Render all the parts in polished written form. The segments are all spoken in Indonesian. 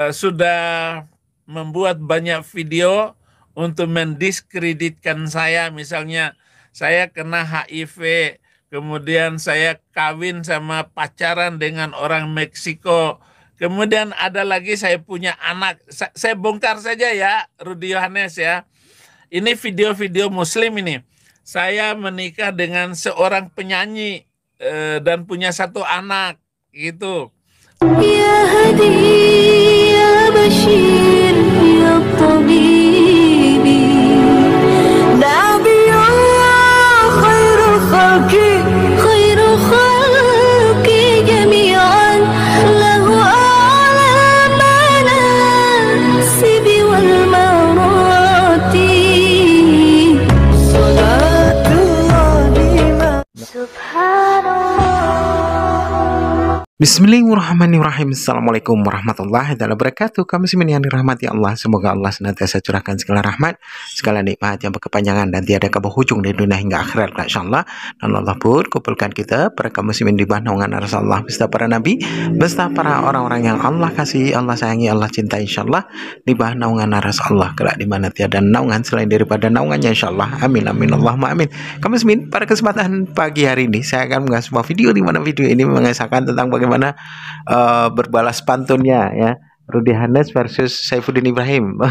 sudah membuat banyak video untuk mendiskreditkan saya. Misalnya saya kena HIV, kemudian saya kawin sama pacaran dengan orang Meksiko. Kemudian ada lagi saya punya anak. Saya bongkar saja ya, Rudi Yohanes ya. Ini video-video Muslim ini. Saya menikah dengan seorang penyanyi dan punya satu anak gitu. يا هدي يا بشير يا طبيبي نبي الله خير الخلق جميعا له أعلى المناسب والمراتب صلاة الله سبحان الله. Bismillahirrahmanirrahim. Assalamualaikum warahmatullahi wabarakatuh. Kami muslimin yang dirahmati Allah, semoga Allah senantiasa curahkan segala rahmat, segala nikmat yang berkepanjangan dan tiada berhujung dari dunia hingga akhirat, insyaallah. Dan Allah pun kumpulkan kita para kaum muslimin di bawah naungan Rasulullah beserta para nabi, beserta para orang-orang yang Allah kasihi, Allah sayangi, Allah cintai, insyaallah, di bawah naungan Rasulullah kelak di mana tiada naungan selain daripada naungannya, insyaallah. Amin amin Allahumma amin. Kaum muslimin, pada kesempatan pagi hari ini saya akan mengulas sebuah video di mana video ini mengisahkan tentang bagaimana berbalas pantunnya ya, Rudi Yohanes versus Saifuddin Ibrahim.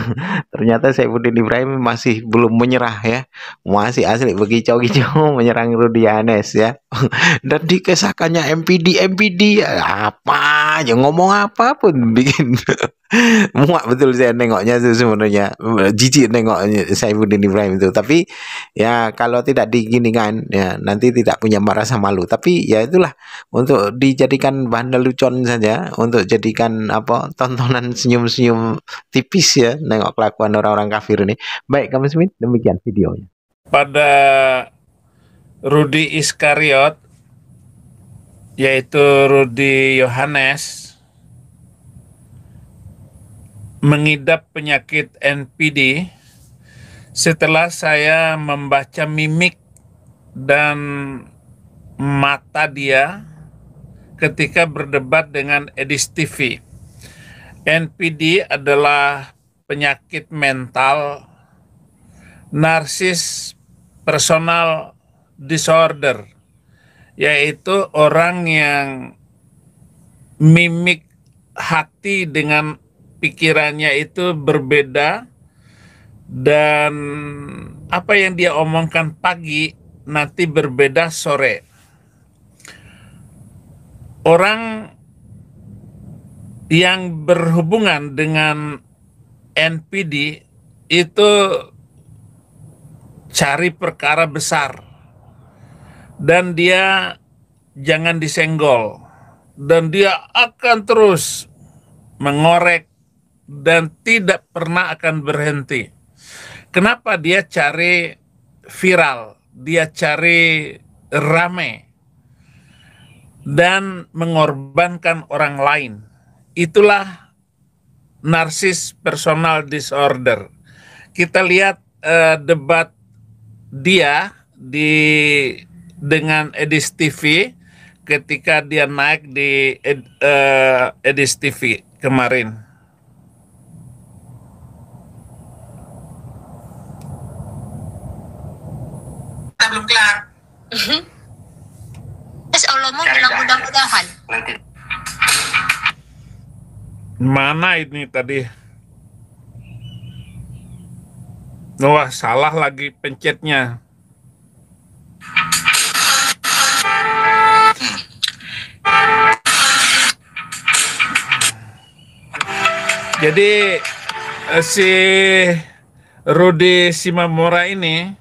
Ternyata Saifuddin Ibrahim masih belum menyerah ya, masih asli begicau-gicau menyerang Rudi Yohanes ya. Dan dikesahkannya MPD apa aja, ngomong apapun bikin muak betul saya nengoknya itu sebenarnya, jijik nengoknya Saifuddin Ibrahim itu. Tapi ya kalau tidak diginikan ya nanti tidak punya rasa malu. Tapi ya itulah, untuk dijadikan bahan lelucon saja, untuk jadikan apa, tontonan senyum-senyum tipis ya, nengok kelakuan orang-orang kafir ini. Baik kamu Smith, demikian videonya. Pada Rudi Iskariot, yaitu Rudi Yohanes, mengidap penyakit NPD setelah saya membaca mimik dan mata dia ketika berdebat dengan Edis TV. NPD adalah penyakit mental, narsis personal disorder, yaitu orang yang mimik hati dengan pikirannya itu berbeda, dan apa yang dia omongkan pagi nanti berbeda sore. Orang yang berhubungan dengan NPD itu cari perkara besar dan dia jangan disenggol, dan dia akan terus mengorek dan tidak pernah akan berhenti. Kenapa dia cari viral, dia cari rame dan mengorbankan orang lain? Itulah narsis personal disorder. Kita lihat debat dia dengan Edis TV ketika dia naik di Edis TV kemarin. Belum kelar. Terus Allah mau bilang mudah-mudahan. Nanti. Mana ini tadi? Wah, salah lagi pencetnya. Jadi si Rudi Simamora ini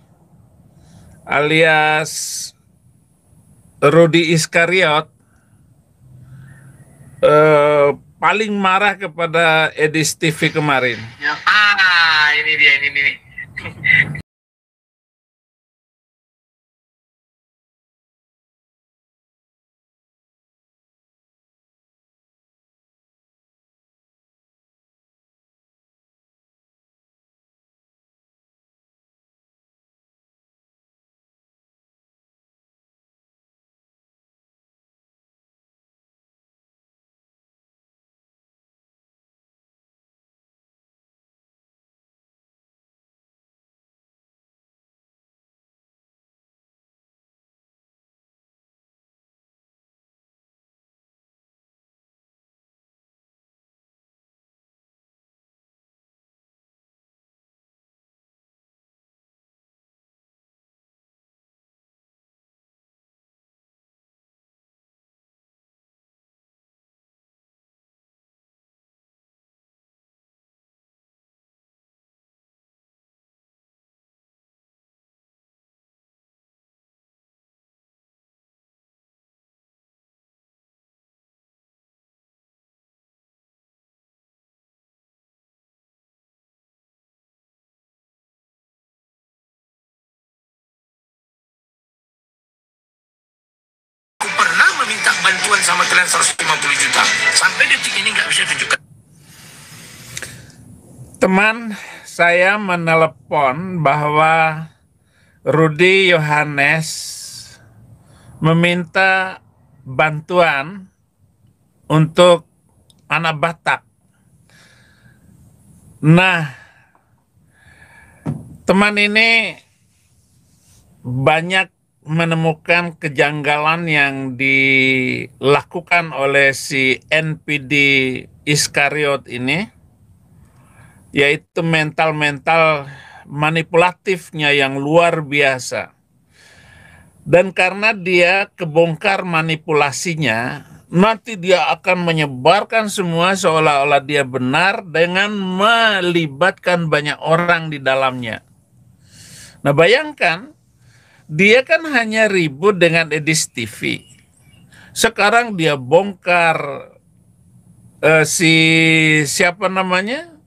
alias Rudi Iskariot paling marah kepada Edis TV kemarin. Ini dia, ini. minta bantuan sama kalian 150 juta. Sampai detik ini nggak bisa tunjukkan. Teman saya menelepon bahwa Rudy Yohanes meminta bantuan untuk anak Batak. Nah, teman ini banyak menemukan kejanggalan yang dilakukan oleh si NPD Iskariot ini, yaitu mental-mental manipulatifnya yang luar biasa. Dan karena dia kebongkar manipulasinya, nanti dia akan menyebarkan semua seolah-olah dia benar dengan melibatkan banyak orang di dalamnya. Nah, bayangkan, dia kan hanya ribut dengan Edis TV. Sekarang dia bongkar siapa namanya?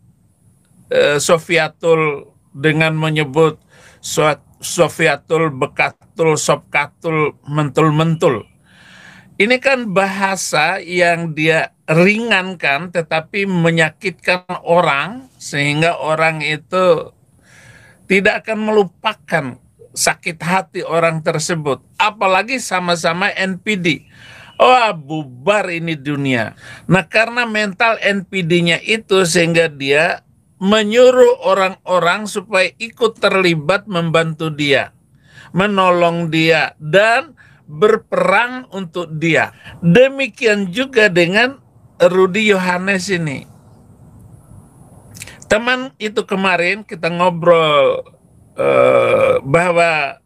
Sofiatul, dengan menyebut Sofiatul, Bekatul, Sobkatul, Mentul-mentul. Ini kan bahasa yang dia ringankan tetapi menyakitkan orang, sehingga orang itu tidak akan melupakan sakit hati orang tersebut. Apalagi sama-sama NPD. Wah, bubar ini dunia. Nah, karena mental NPD-nya itu, sehingga dia menyuruh orang-orang supaya ikut terlibat membantu dia, menolong dia, dan berperang untuk dia. Demikian juga dengan Rudy Yohanes ini. Teman itu kemarin kita ngobrol bahwa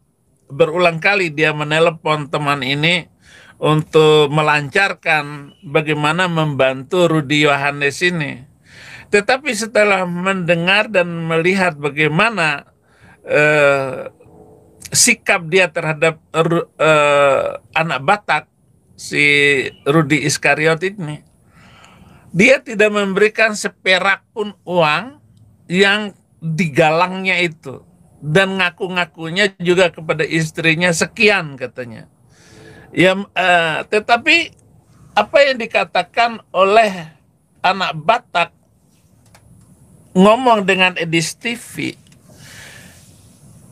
berulang kali dia menelepon teman ini untuk melancarkan bagaimana membantu Rudy Yohanes ini. Tetapi setelah mendengar dan melihat bagaimana sikap dia terhadap anak Batak, si Rudy Iskariot ini, dia tidak memberikan seperak pun uang yang digalangnya itu. Dan ngaku-ngakunya juga kepada istrinya sekian katanya. Ya, tetapi apa yang dikatakan oleh anak Batak ngomong dengan Edis TV,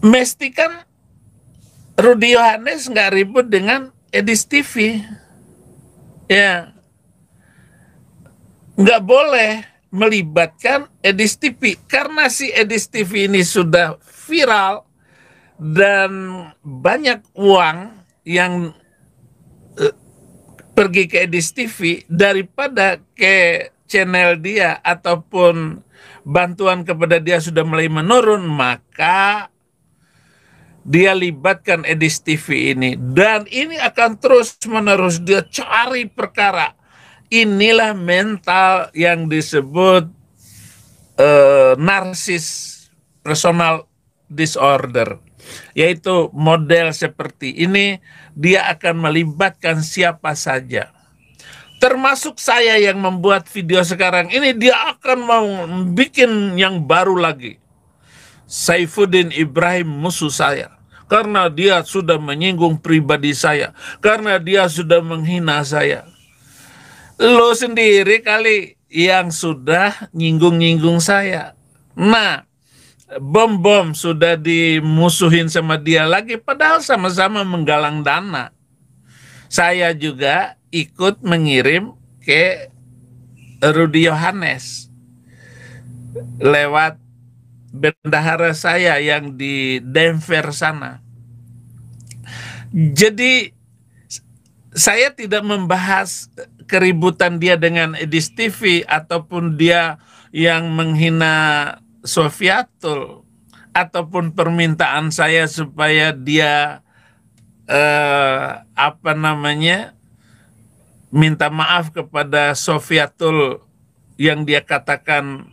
mesti kan Rudy Yohanes nggak ribut dengan Edis TV. Ya, nggak boleh melibatkan Edis TV, karena si Edis TV ini sudah viral dan banyak uang yang pergi ke Edis TV daripada ke channel dia ataupun bantuan kepada dia sudah mulai menurun, maka dia libatkan Edis TV ini, dan ini akan terus menerus dia cari perkara. Inilah mental yang disebut narsis personal disorder, yaitu model seperti ini. Dia akan melibatkan siapa saja, termasuk saya yang membuat video sekarang ini. Dia akan mau bikin yang baru lagi. Saifuddin Ibrahim musuh saya karena dia sudah menyinggung pribadi saya, karena dia sudah menghina saya. Lo sendiri kali yang sudah nyinggung-nyinggung saya. Nah, bom-bom sudah dimusuhin sama dia lagi, padahal sama-sama menggalang dana. Saya juga ikut mengirim ke Rudy Yohanes lewat bendahara saya yang di Denver sana. Jadi saya tidak membahas keributan dia dengan Edis TV ataupun dia yang menghina Sofiatul ataupun permintaan saya supaya dia minta maaf kepada Sofiatul yang dia katakan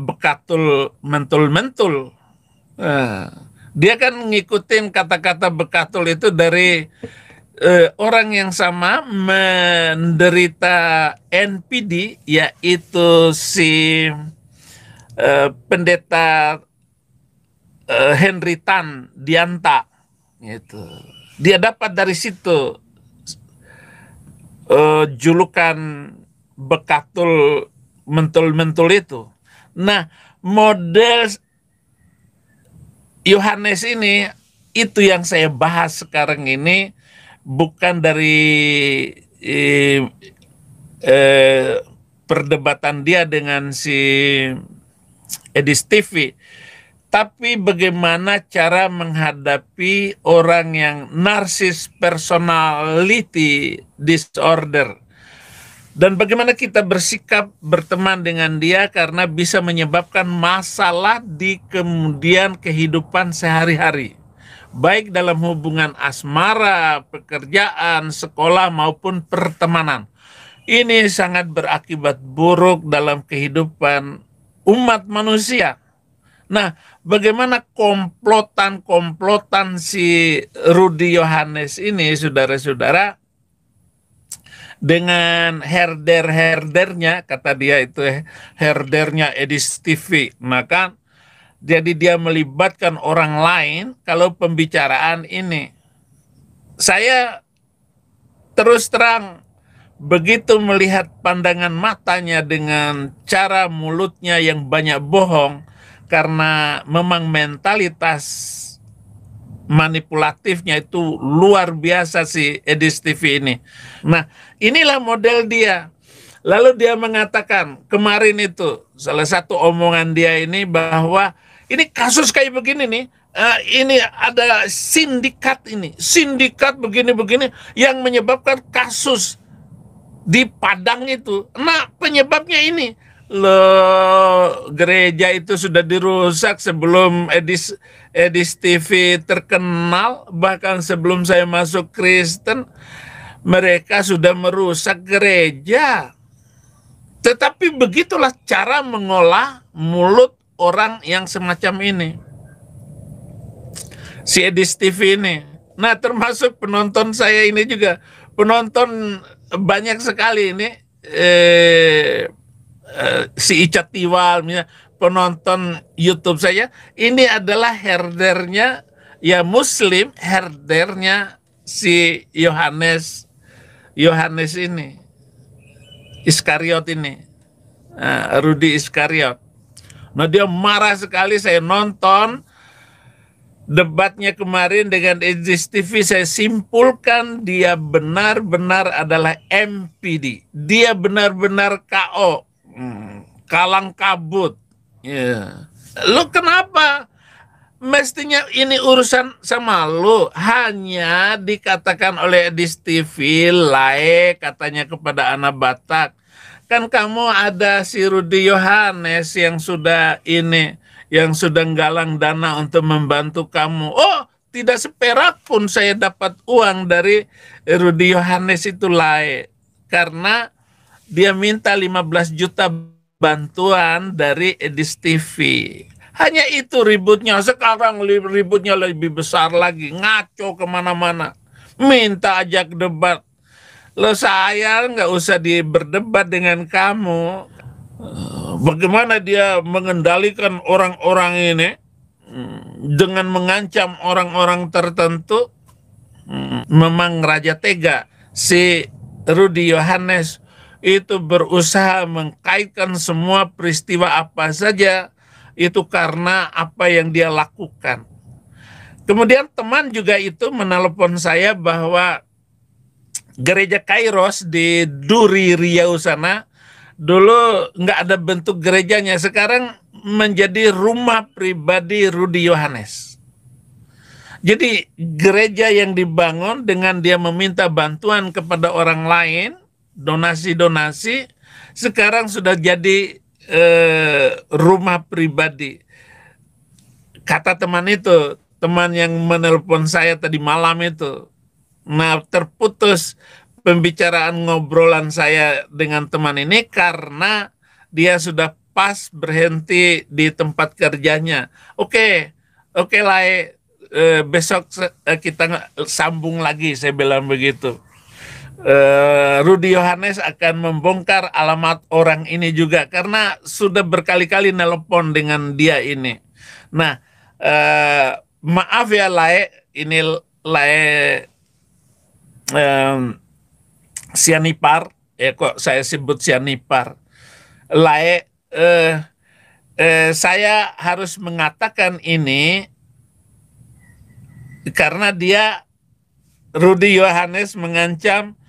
bekatul mentul-mentul. Dia kan ngikutin kata-kata bekatul itu dari orang yang sama menderita NPD, yaitu si pendeta Henry Tan Dianta. Gitu. Dia dapat dari situ julukan bekatul mentul-mentul itu. Nah, model Yohanes ini itu yang saya bahas sekarang ini, bukan dari perdebatan dia dengan si Edis TV, tapi bagaimana cara menghadapi orang yang narsis personality disorder. Dan bagaimana kita bersikap berteman dengan dia karena bisa menyebabkan masalah di kemudian kehidupan sehari-hari. Baik dalam hubungan asmara, pekerjaan, sekolah maupun pertemanan. Ini sangat berakibat buruk dalam kehidupan umat manusia. Nah, bagaimana komplotan-komplotan si Rudy Yohanes ini, saudara-saudara, dengan herdernya, kata dia itu herdernya Edis TV, maka jadi dia melibatkan orang lain kalau pembicaraan ini. Saya terus terang begitu melihat pandangan matanya dengan cara mulutnya yang banyak bohong, karena memang mentalitas manipulatifnya itu luar biasa si Edis TV ini. Nah, inilah model dia. Lalu dia mengatakan kemarin itu, salah satu omongan dia ini bahwa ini kasus kayak begini nih, ini ada sindikat begini-begini yang menyebabkan kasus di Padang itu. Nah, penyebabnya ini, loh, gereja itu sudah dirusak sebelum Edis TV terkenal, bahkan sebelum saya masuk Kristen, mereka sudah merusak gereja. Tetapi begitulah cara mengolah mulut orang yang semacam ini, si Edis TV ini. Nah, termasuk penonton saya ini juga, penonton banyak sekali ini, si Ica Tiwal, misalnya, penonton YouTube saya, ini adalah herdernya, ya Muslim, herdernya si Yohanes ini, Iskariot ini, Rudy Iskariot. Nah, dia marah sekali. Saya nonton debatnya kemarin dengan Edis TV, saya simpulkan dia benar-benar adalah MPD. Dia benar-benar KO, kalang kabut. Yeah. Lu kenapa? Mestinya ini urusan sama lu. Hanya dikatakan oleh Edis TV, lae katanya kepada anak Batak. Kan kamu ada si Rudy Yohanes yang sudah nggalang dana untuk membantu kamu. Oh, tidak seperak pun saya dapat uang dari Rudy Yohanes itu, lae. Karena dia minta 15 juta bantuan dari Edis TV. Hanya itu ributnya. Sekarang ributnya lebih besar lagi, ngaco kemana-mana, minta ajak debat. Lo, saya nggak usah berdebat dengan kamu. Bagaimana dia mengendalikan orang-orang ini dengan mengancam orang-orang tertentu. Memang raja tega. Si Rudy Yohanes itu berusaha mengkaitkan semua peristiwa apa saja itu karena apa yang dia lakukan. Kemudian teman juga itu menelpon saya bahwa gereja Kairos di Duri Riau sana dulu nggak ada bentuk gerejanya, sekarang menjadi rumah pribadi Rudy Yohanes. Jadi gereja yang dibangun dengan dia meminta bantuan kepada orang lain, donasi-donasi, sekarang sudah jadi rumah pribadi. Kata teman itu, teman yang menelpon saya tadi malam itu. Nah, terputus pembicaraan ngobrolan saya dengan teman ini karena dia sudah pas berhenti di tempat kerjanya. Oke, lae, besok kita sambung lagi, saya bilang begitu. Rudy Yohanes akan membongkar alamat orang ini juga karena sudah berkali-kali nelpon dengan dia ini. Nah, maaf ya, lae, ini lae sianipar, kok saya sebut sianipar, saya harus mengatakan ini karena Rudi Yohanes mengancam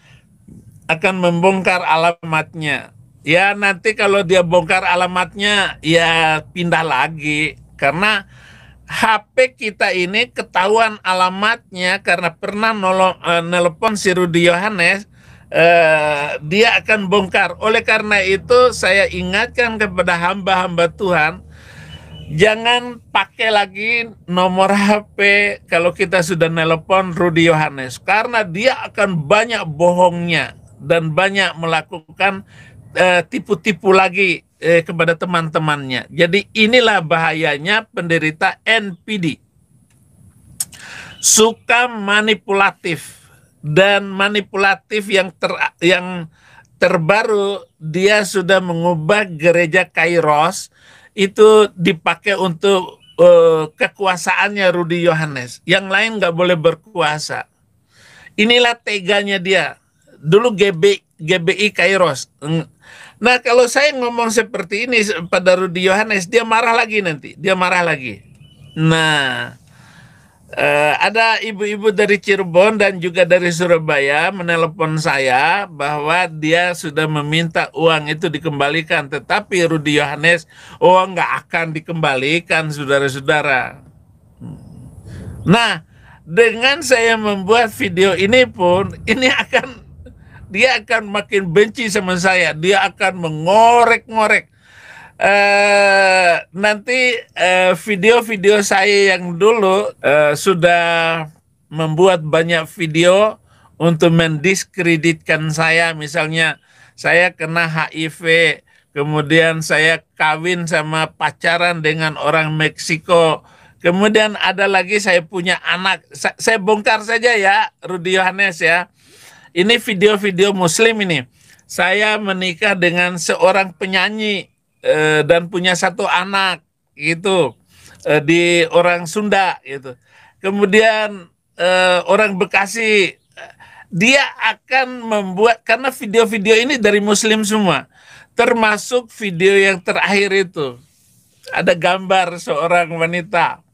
akan membongkar alamatnya. Ya nanti kalau dia bongkar alamatnya, ya pindah lagi. Karena HP kita ini ketahuan alamatnya karena pernah nelpon si Rudi Yohanes, dia akan bongkar. Oleh karena itu saya ingatkan kepada hamba-hamba Tuhan, jangan pakai lagi nomor HP kalau kita sudah nelpon Rudi Yohanes, karena dia akan banyak bohongnya dan banyak melakukan tipu-tipu lagi kepada teman-temannya. Jadi inilah bahayanya penderita NPD. Suka manipulatif, dan manipulatif yang terbaru, dia sudah mengubah gereja Kairos itu dipakai untuk kekuasaannya Rudi Yohanes. Yang lain nggak boleh berkuasa. Inilah teganya dia. Dulu GBI Kairos. Nah kalau saya ngomong seperti ini pada Rudi Yohanes, dia marah lagi nanti. Dia marah lagi. Nah, ada ibu-ibu dari Cirebon dan juga dari Surabaya menelpon saya bahwa dia sudah meminta uang itu dikembalikan. Tetapi Rudi Yohanes, nggak akan dikembalikan, saudara-saudara. Nah, dengan saya membuat video ini pun, dia akan makin benci sama saya. Dia akan mengorek-ngorek. Nanti video-video saya yang dulu sudah membuat banyak video untuk mendiskreditkan saya. Misalnya saya kena HIV, kemudian saya kawin sama pacaran dengan orang Meksiko. Kemudian ada lagi saya punya anak. Saya bongkar saja ya, Rudi Yohanes ya. Ini video-video Muslim ini. Saya menikah dengan seorang penyanyi dan punya satu anak gitu, di orang Sunda gitu. Kemudian orang Bekasi, dia akan membuat, karena video-video ini dari Muslim semua, termasuk video yang terakhir itu. Ada gambar seorang wanita,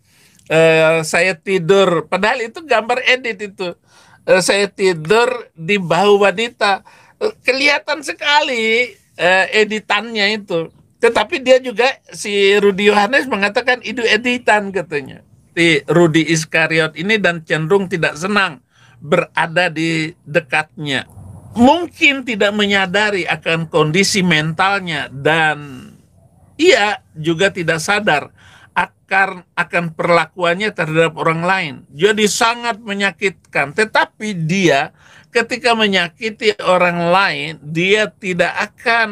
saya tidur, padahal itu gambar edit itu. Saya tidur di bahu wanita, kelihatan sekali editannya itu. Tetapi dia juga, si Rudi Yohanes mengatakan itu editan katanya. Si Rudi Iskariot ini, dan cenderung tidak senang berada di dekatnya. Mungkin tidak menyadari akan kondisi mentalnya, dan ia juga tidak sadar akan perlakuannya terhadap orang lain. Jadi sangat menyakitkan. Tetapi dia ketika menyakiti orang lain, dia tidak akan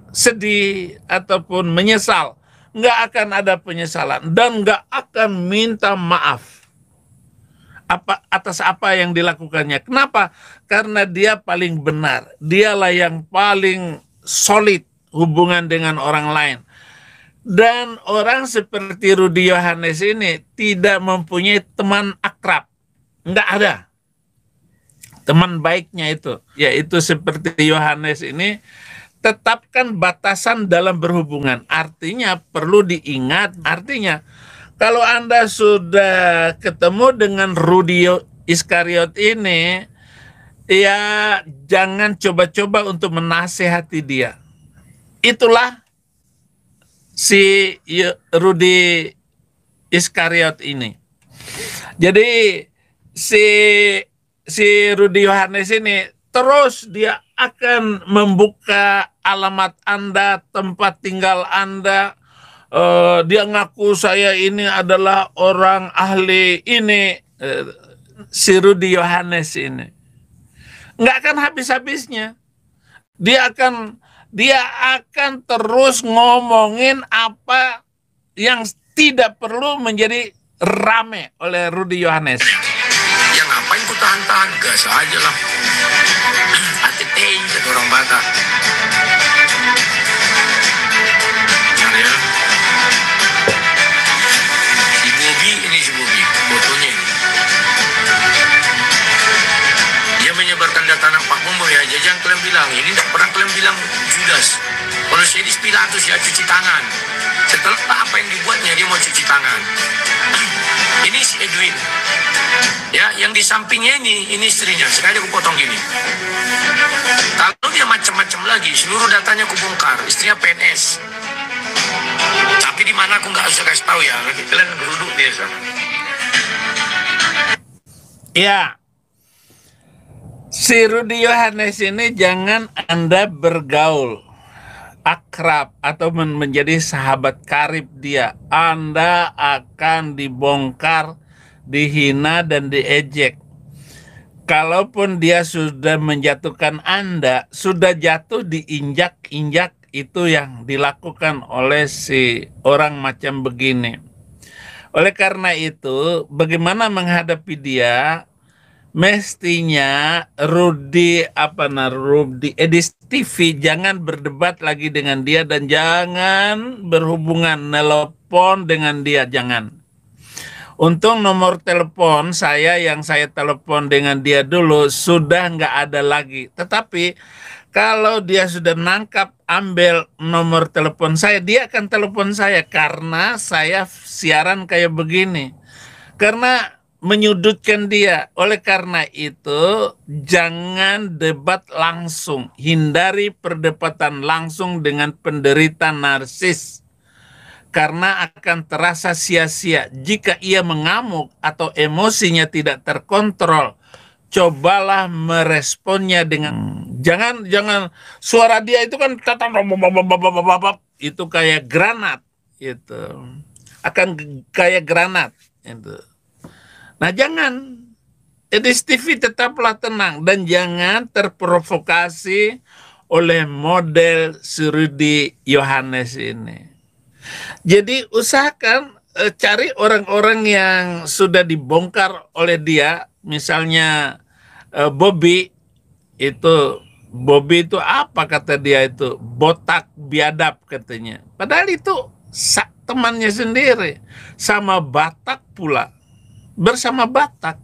sedih ataupun menyesal. Nggak akan ada penyesalan dan nggak akan minta maaf atas apa yang dilakukannya. Kenapa? Karena dia paling benar. Dialah yang paling solid hubungan dengan orang lain. Dan orang seperti Rudi Yohanes ini tidak mempunyai teman akrab. Nggak ada. Teman baiknya itu, yaitu seperti Yohanes ini, tetapkan batasan dalam berhubungan. Artinya perlu diingat, artinya kalau Anda sudah ketemu dengan Rudi Iskariot ini, ya jangan coba-coba untuk menasehati dia. Itulah si Rudi Iskariot ini. Jadi si Rudi Yohanes ini terus dia akan membuka alamat Anda, tempat tinggal Anda. Dia ngaku saya ini adalah orang ahli ini, si Rudi Yohanes ini. Nggak akan habis-habisnya. Dia akan terus ngomongin apa yang tidak perlu menjadi rame oleh Rudi Yohanes. Ya ngapain ku tahan-tahan, gas aja lah. Atetein kata orang Batak. Ya. Si Bobi, fotonya ini. Dia menyebarkan data anak Pilatus ya cuci tangan. Setelah apa yang dibuatnya dia mau cuci tangan. Ini si Edwin. Ya, yang di sampingnya ini istrinya. Sekali aku potong gini. Kalau dia macam-macam lagi, seluruh datanya aku bongkar. Istrinya PNS. Tapi di mana aku nggak usah kasih tahu ya. Kalian duduk biasa. Ya, si Rudy Yohanes ini jangan Anda bergaul akrab atau menjadi sahabat karib dia. Anda akan dibongkar, dihina dan diejek. Kalaupun dia sudah menjatuhkan Anda, sudah jatuh diinjak-injak, itu yang dilakukan oleh si orang macam begini. Oleh karena itu, bagaimana menghadapi dia? Mestinya Rudy Edis TV jangan berdebat lagi dengan dia dan jangan berhubungan nelpon dengan dia, jangan. Untung nomor telepon saya yang saya telepon dengan dia dulu sudah nggak ada lagi. Tetapi kalau dia sudah nangkap ambil nomor telepon saya, dia akan telepon saya karena saya siaran kayak begini. Karena menyudutkan dia. Oleh karena itu, jangan debat langsung. Hindari perdebatan langsung dengan penderita narsis. Karena akan terasa sia-sia. Jika ia mengamuk atau emosinya tidak terkontrol, cobalah meresponnya dengan jangan suara dia itu kan itu kayak granat itu. Akan kayak granat itu. Nah, jangan. Edis TV tetaplah tenang dan jangan terprovokasi oleh model Rudy Yohanes ini. Jadi usahakan cari orang-orang yang sudah dibongkar oleh dia, misalnya Bobby itu apa kata dia itu botak biadab katanya. Padahal itu temannya sendiri, sama Batak pula, bersama Batak.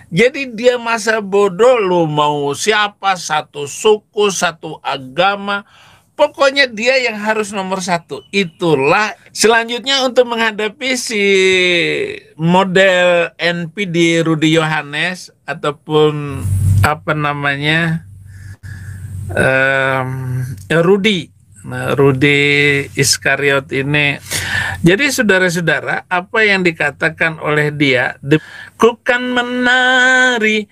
Jadi dia masa bodoh, lu mau siapa, satu suku, satu agama. Pokoknya dia yang harus nomor satu. Itulah. Selanjutnya untuk menghadapi si model NPD Rudy Yohanes ataupun apa namanya Rudy Iskariot ini. Jadi saudara-saudara, apa yang dikatakan oleh dia, kukan menari,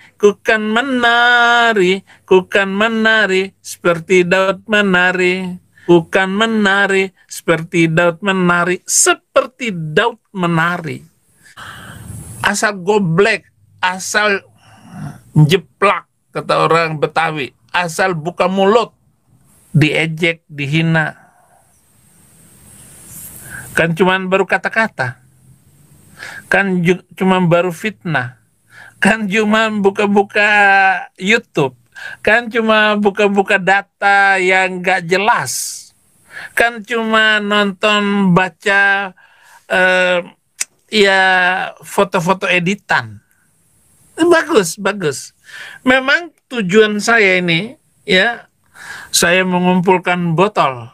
seperti Daud menari, kukan menari, seperti Daud menari, seperti Daud menari. Asal goblek, asal jeplak, kata orang Betawi, asal buka mulut, diejek, dihina. Kan cuman baru kata-kata, kan cuman baru fitnah, kan cuma buka-buka YouTube, kan cuma buka-buka data yang gak jelas, kan cuma nonton baca ya foto-foto editan. Bagus. Memang tujuan saya ini ya, saya mengumpulkan botol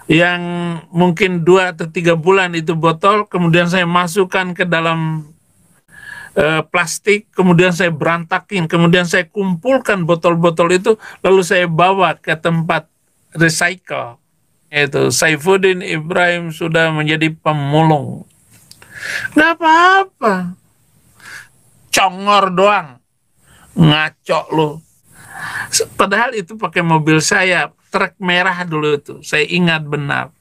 yang mungkin 2 atau 3 bulan itu botol, kemudian saya masukkan ke dalam plastik, kemudian saya berantakin, kemudian saya kumpulkan botol-botol itu, lalu saya bawa ke tempat recycle. Itu Saifuddin Ibrahim sudah menjadi pemulung. Nggak apa-apa, congor doang, ngaco lo. Padahal itu pakai mobil saya, truk merah dulu itu, saya ingat benar.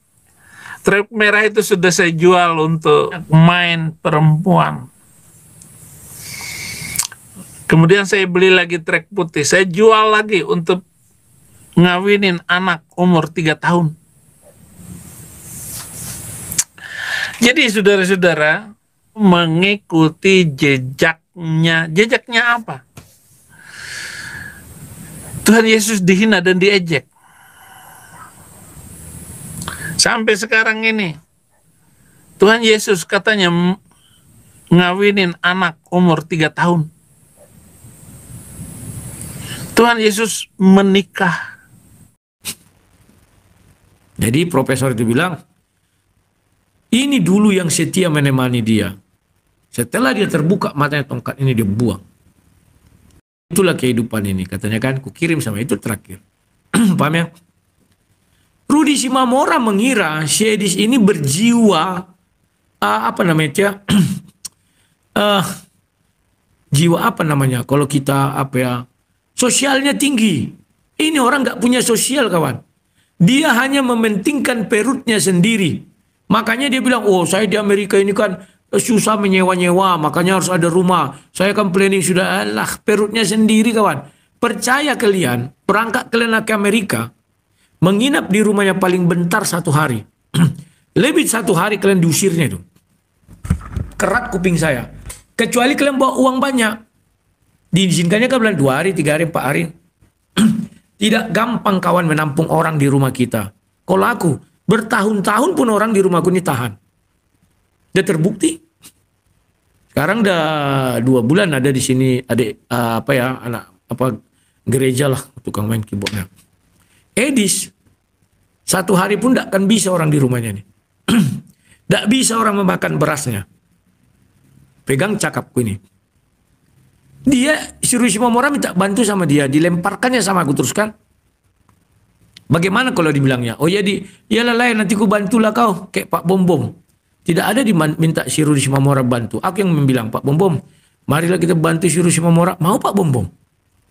Truk merah itu sudah saya jual untuk main perempuan. Kemudian saya beli lagi truk putih, saya jual lagi untuk ngawinin anak umur 3 tahun. Jadi saudara-saudara, mengikuti jejaknya. Jejaknya apa? Tuhan Yesus dihina dan diejek. Sampai sekarang ini, Tuhan Yesus katanya ngawinin anak umur 3 tahun. Tuhan Yesus menikah. Jadi profesor itu bilang, ini dulu yang setia menemani dia. Setelah dia terbuka matanya tongkat ini dia buang. Itulah kehidupan ini. Katanya kan, kukirim sama itu terakhir. Paham ya? Rudi Shimamura mengira si Edis ini berjiwa apa namanya? Jiwa apa namanya? Kalau kita apa ya? Sosialnya tinggi. Ini orang nggak punya sosial, kawan. Dia hanya mementingkan perutnya sendiri. Makanya dia bilang, oh saya di Amerika ini kan susah menyewa-nyewa, makanya harus ada rumah. Saya kan planning sudah, alah perutnya sendiri, kawan. Percaya kalian, berangkat kalian ke Amerika, menginap di rumahnya paling bentar 1 hari. Lebih 1 hari kalian diusirnya itu. Kerak kuping saya. Kecuali kalian bawa uang banyak. Diizinkannya kan bilang 2 hari, 3 hari, 4 hari. Tidak gampang kawan menampung orang di rumah kita. Kalau aku, bertahun-tahun pun orang di rumahku ini tahan. Udah terbukti. Sekarang udah 2 bulan ada di sini, adik apa ya, anak apa gereja lah, tukang main keyboardnya. Edis, 1 hari pun tidak akan bisa orang di rumahnya ini. Tidak bisa orang memakan berasnya. Pegang cakapku ini. Dia, si Rudi Shimamura minta bantu sama dia, dilemparkannya sama aku terus kan. Bagaimana kalau dibilangnya? Oh ya iyalah lain, nanti ku bantulah kau, kayak Pak Bom Bom. Tidak ada diminta si Rudi Shimamura bantu. Aku yang bilang, Pak Bom Bom, marilah kita bantu si Rudi Shimamura. Mau Pak Bom Bom?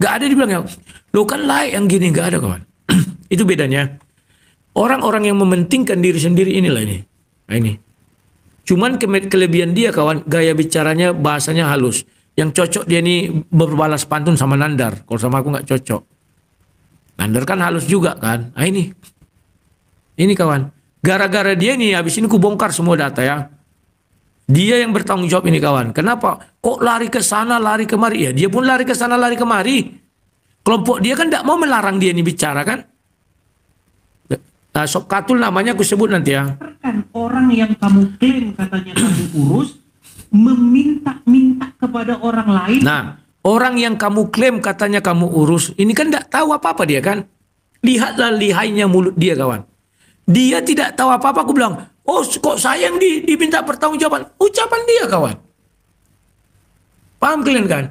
Gak ada dibilangnya. Lo kan lain yang gini, gak ada kawan. Itu bedanya. Orang-orang yang mementingkan diri sendiri inilah ini. Nah ini. Cuman kelebihan dia kawan, gaya bicaranya, bahasanya halus. Yang cocok dia ini berbalas pantun sama Nandar. Kalau sama aku nggak cocok. Nandar kan halus juga kan. Nah ini. Ini kawan. Gara-gara dia nih, habis ini ku bongkar semua data ya. Dia yang bertanggung jawab ini kawan. Kenapa? Kok lari ke sana, lari kemari? Ya dia pun lari ke sana, lari kemari. Kelompok dia kan tidak mau melarang dia ini bicara kan. Nah, Sob Katul namanya aku sebut nanti ya. Kan orang yang kamu klaim katanya kamu urus, meminta-minta kepada orang lain. Nah, orang yang kamu klaim katanya kamu urus, ini kan tidak tahu apa-apa dia kan. Lihatlah lihainya mulut dia kawan. Dia tidak tahu apa-apa. Aku bilang, oh kok saya yang diminta pertanggungjawaban. Ucapan dia kawan. Paham kalian kan?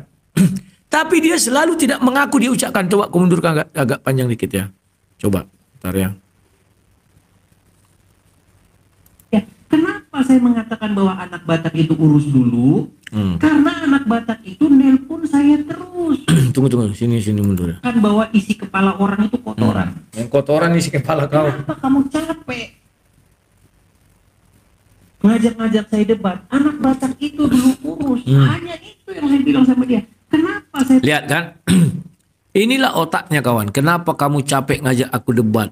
Tapi dia selalu tidak mengaku dia ucapkan. Coba aku mundurkan agak panjang dikit ya. Coba, bentar ya. Ya, kenapa saya mengatakan bahwa anak Batak itu urus dulu? Karena anak Batak itu nelpon saya terus. Tunggu, sini mundur ya. Kan bahwa isi kepala orang itu kotoran. Yang kotoran isi kepala kau. Kenapa kamu capek? Ngajak-ngajak saya debat. Anak Batak itu dulu urus. Hanya itu yang saya bilang sama dia. Kenapa saya... Lihat kan? Inilah otaknya kawan. Kenapa kamu capek ngajak aku debat?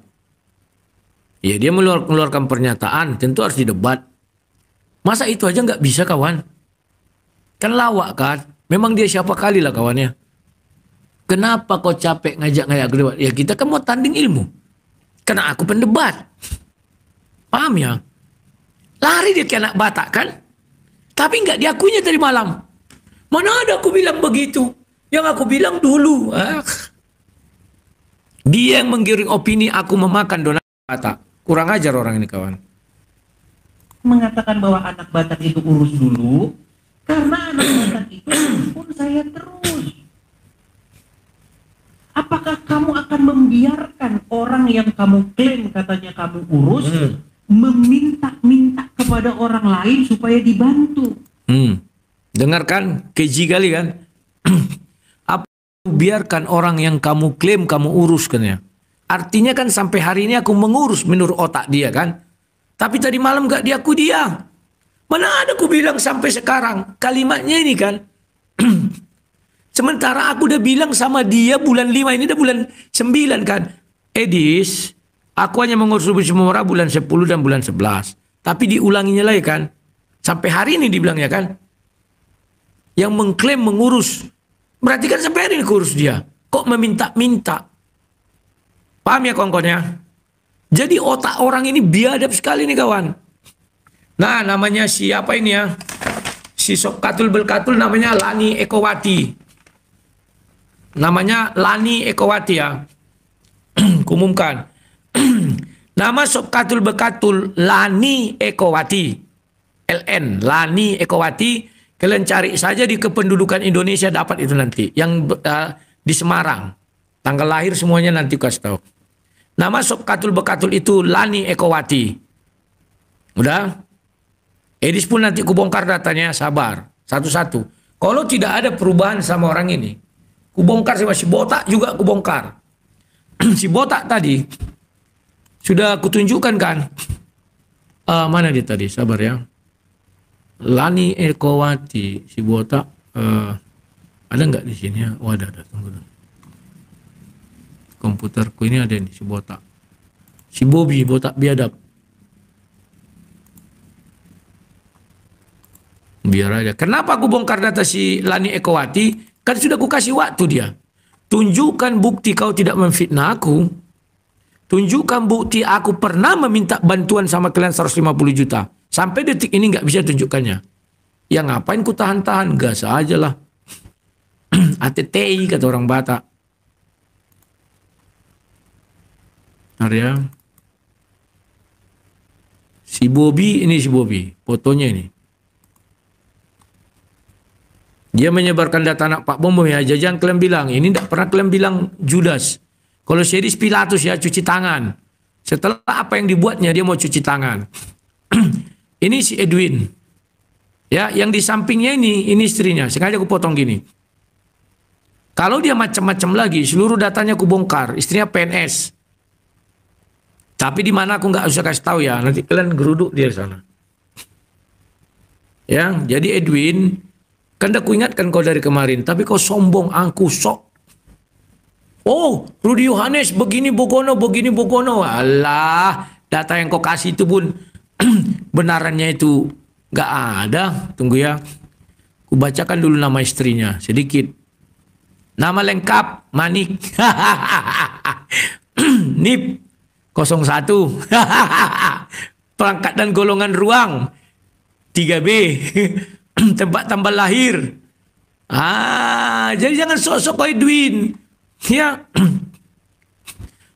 Ya dia mengeluarkan pernyataan. Tentu harus didebat. Masa itu aja nggak bisa kawan? Kan lawak kan? Memang dia siapa kali lah kawannya. Kenapa kau capek ngajak aku debat? Ya kita kan mau tanding ilmu. Karena aku pendebat. Paham ya? Lari dia ke anak Batak kan? Tapi nggak diakuinya tadi malam. Mana ada aku bilang begitu? Yang aku bilang dulu. Dia yang menggiring opini aku memakan donat Batak. Kurang ajar orang ini kawan. Mengatakan bahwa anak Batak itu urus dulu. Karena anak Batak itu pun saya terus. Apakah kamu akan membiarkan orang yang kamu klaim katanya kamu urus meminta-minta kepada orang lain supaya dibantu? Dengarkan, keji kali kan? Apa biarkan orang yang kamu klaim kamu uruskan ya? Artinya kan sampai hari ini aku mengurus menurut otak dia kan? Tapi tadi malam gak diaku dia. Mana ada aku bilang sampai sekarang kalimatnya ini kan? Sementara aku udah bilang sama dia bulan 5 ini udah bulan 9 kan? Edis, aku hanya mengurus Rudi Shimamura bulan 10 dan bulan 11. Tapi diulanginya lagi kan? Sampai hari ini dibilangnya kan? Yang mengklaim mengurus. Berarti kan sampai hari ini kurus dia. Kok meminta-minta? Paham ya kawan-kawannya? Jadi otak orang ini biadab sekali nih kawan. Nah namanya siapa ini ya? Si Sob Katul Belkatul namanya Lani Ekowati. Namanya Lani Ekowati ya. Kumumkan. Nama Sobkatul Bekatul Lani Ekowati. LN Lani Ekowati. Kalian cari saja di kependudukan Indonesia dapat itu nanti. Yang di Semarang. Tanggal lahir semuanya nanti kasih tahu. Nama Sobkatul Bekatul itu Lani Ekowati. Udah? Edis pun nanti kubongkar datanya, sabar. Satu-satu. Kalau tidak ada perubahan sama orang ini, kubongkar sama si botak juga kubongkar. Si botak tadi sudah kutunjukkan kan. Mana dia tadi? Sabar ya. Lani Ekowati, si botak. Ada nggak di sini ya? Oh ada. Tunggu dulu. Komputerku ini ada nih si botak. Si Bobby, botak biadab. Biar aja. Kenapa aku bongkar data si Lani Ekowati? Kan sudah aku kasih waktu dia. Tunjukkan bukti kau tidak memfitnah aku. Tunjukkan bukti aku pernah meminta bantuan sama kalian 150 juta. Sampai detik ini nggak bisa tunjukkannya. Ya ngapain ku tahan-tahan? Gas aja lah. ATTI kata orang Batak. Arya. Si Bobby, ini si Bobby. Fotonya ini. Dia menyebarkan data anak Pak Bom ya. Jangan kalian bilang. Ini tidak pernah kalian bilang Judas. Kalau Sedis Pilatus ya cuci tangan. Setelah apa yang dibuatnya dia mau cuci tangan. Ini si Edwin. Ya, yang di sampingnya ini istrinya. Sengaja aku potong gini. Kalau dia macam-macam lagi, seluruh datanya aku bongkar. Istrinya PNS. Tapi di mana aku nggak usah kasih tahu ya. Nanti kalian geruduk dia di sana. Ya, jadi Edwin, kan aku ingatkan kau dari kemarin, tapi kau sombong, angku sok. Oh, Rudi Yohanes begini Bogono. Alah, data yang kau kasih itu pun benarannya itu nggak ada. Tunggu ya. Ku bacakan dulu nama istrinya sedikit. Nama lengkap Manik. NIP 01. Perangkat dan golongan ruang 3B. Tempat tambah lahir. Jadi jangan sok-sok kau Edwin. Ya.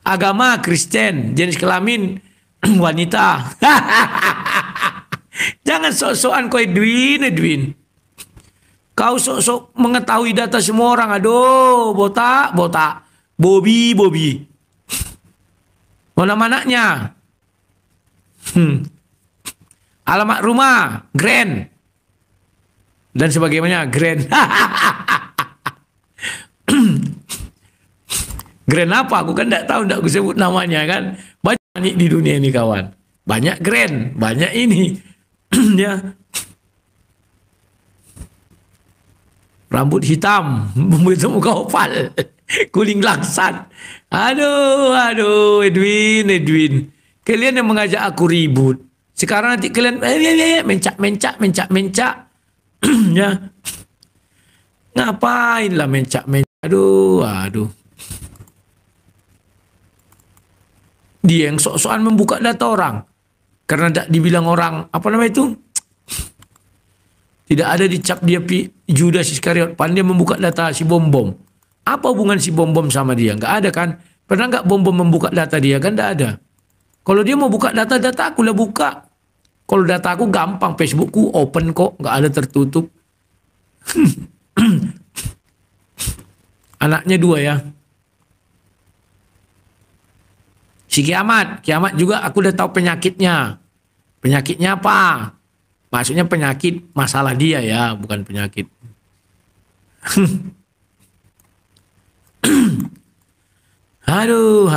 Agama Kristen, jenis kelamin wanita. Jangan sok-sokan kau Edwin. Kau sok-sok mengetahui data semua orang. Aduh, botak. Bobby. Mana mananya? Alamat rumah, Grand. Dan sebagainya, Grand. Grand apa? Aku kan tidak tahu, tidak aku sebut namanya kan. Banyak di dunia ini kawan. Banyak Grand, banyak ini. Ya. Rambut hitam, begitu muka opal, kuning laksat. Aduh, Edwin. Kalian yang mengajak aku ribut. Sekarang nanti kalian mencak. Ya. Ngapain lah mencak. Aduh. Dia yang sok-sokan membuka data orang. Karena tak dibilang orang, apa namanya itu? Tidak ada dicap dia Judas Iskariot. Pandai membuka data si Bom. Apa hubungan si Bom sama dia? Nggak ada kan? Pernah nggak Bom membuka data dia? Kan nggak ada. Kalau dia mau buka data aku lah buka. Kalau data aku gampang. Facebookku open kok. Nggak ada tertutup. Anaknya 2 ya. Si Kiamat juga aku udah tahu penyakitnya. Penyakitnya apa? Maksudnya penyakit masalah dia ya, bukan penyakit. Aduh.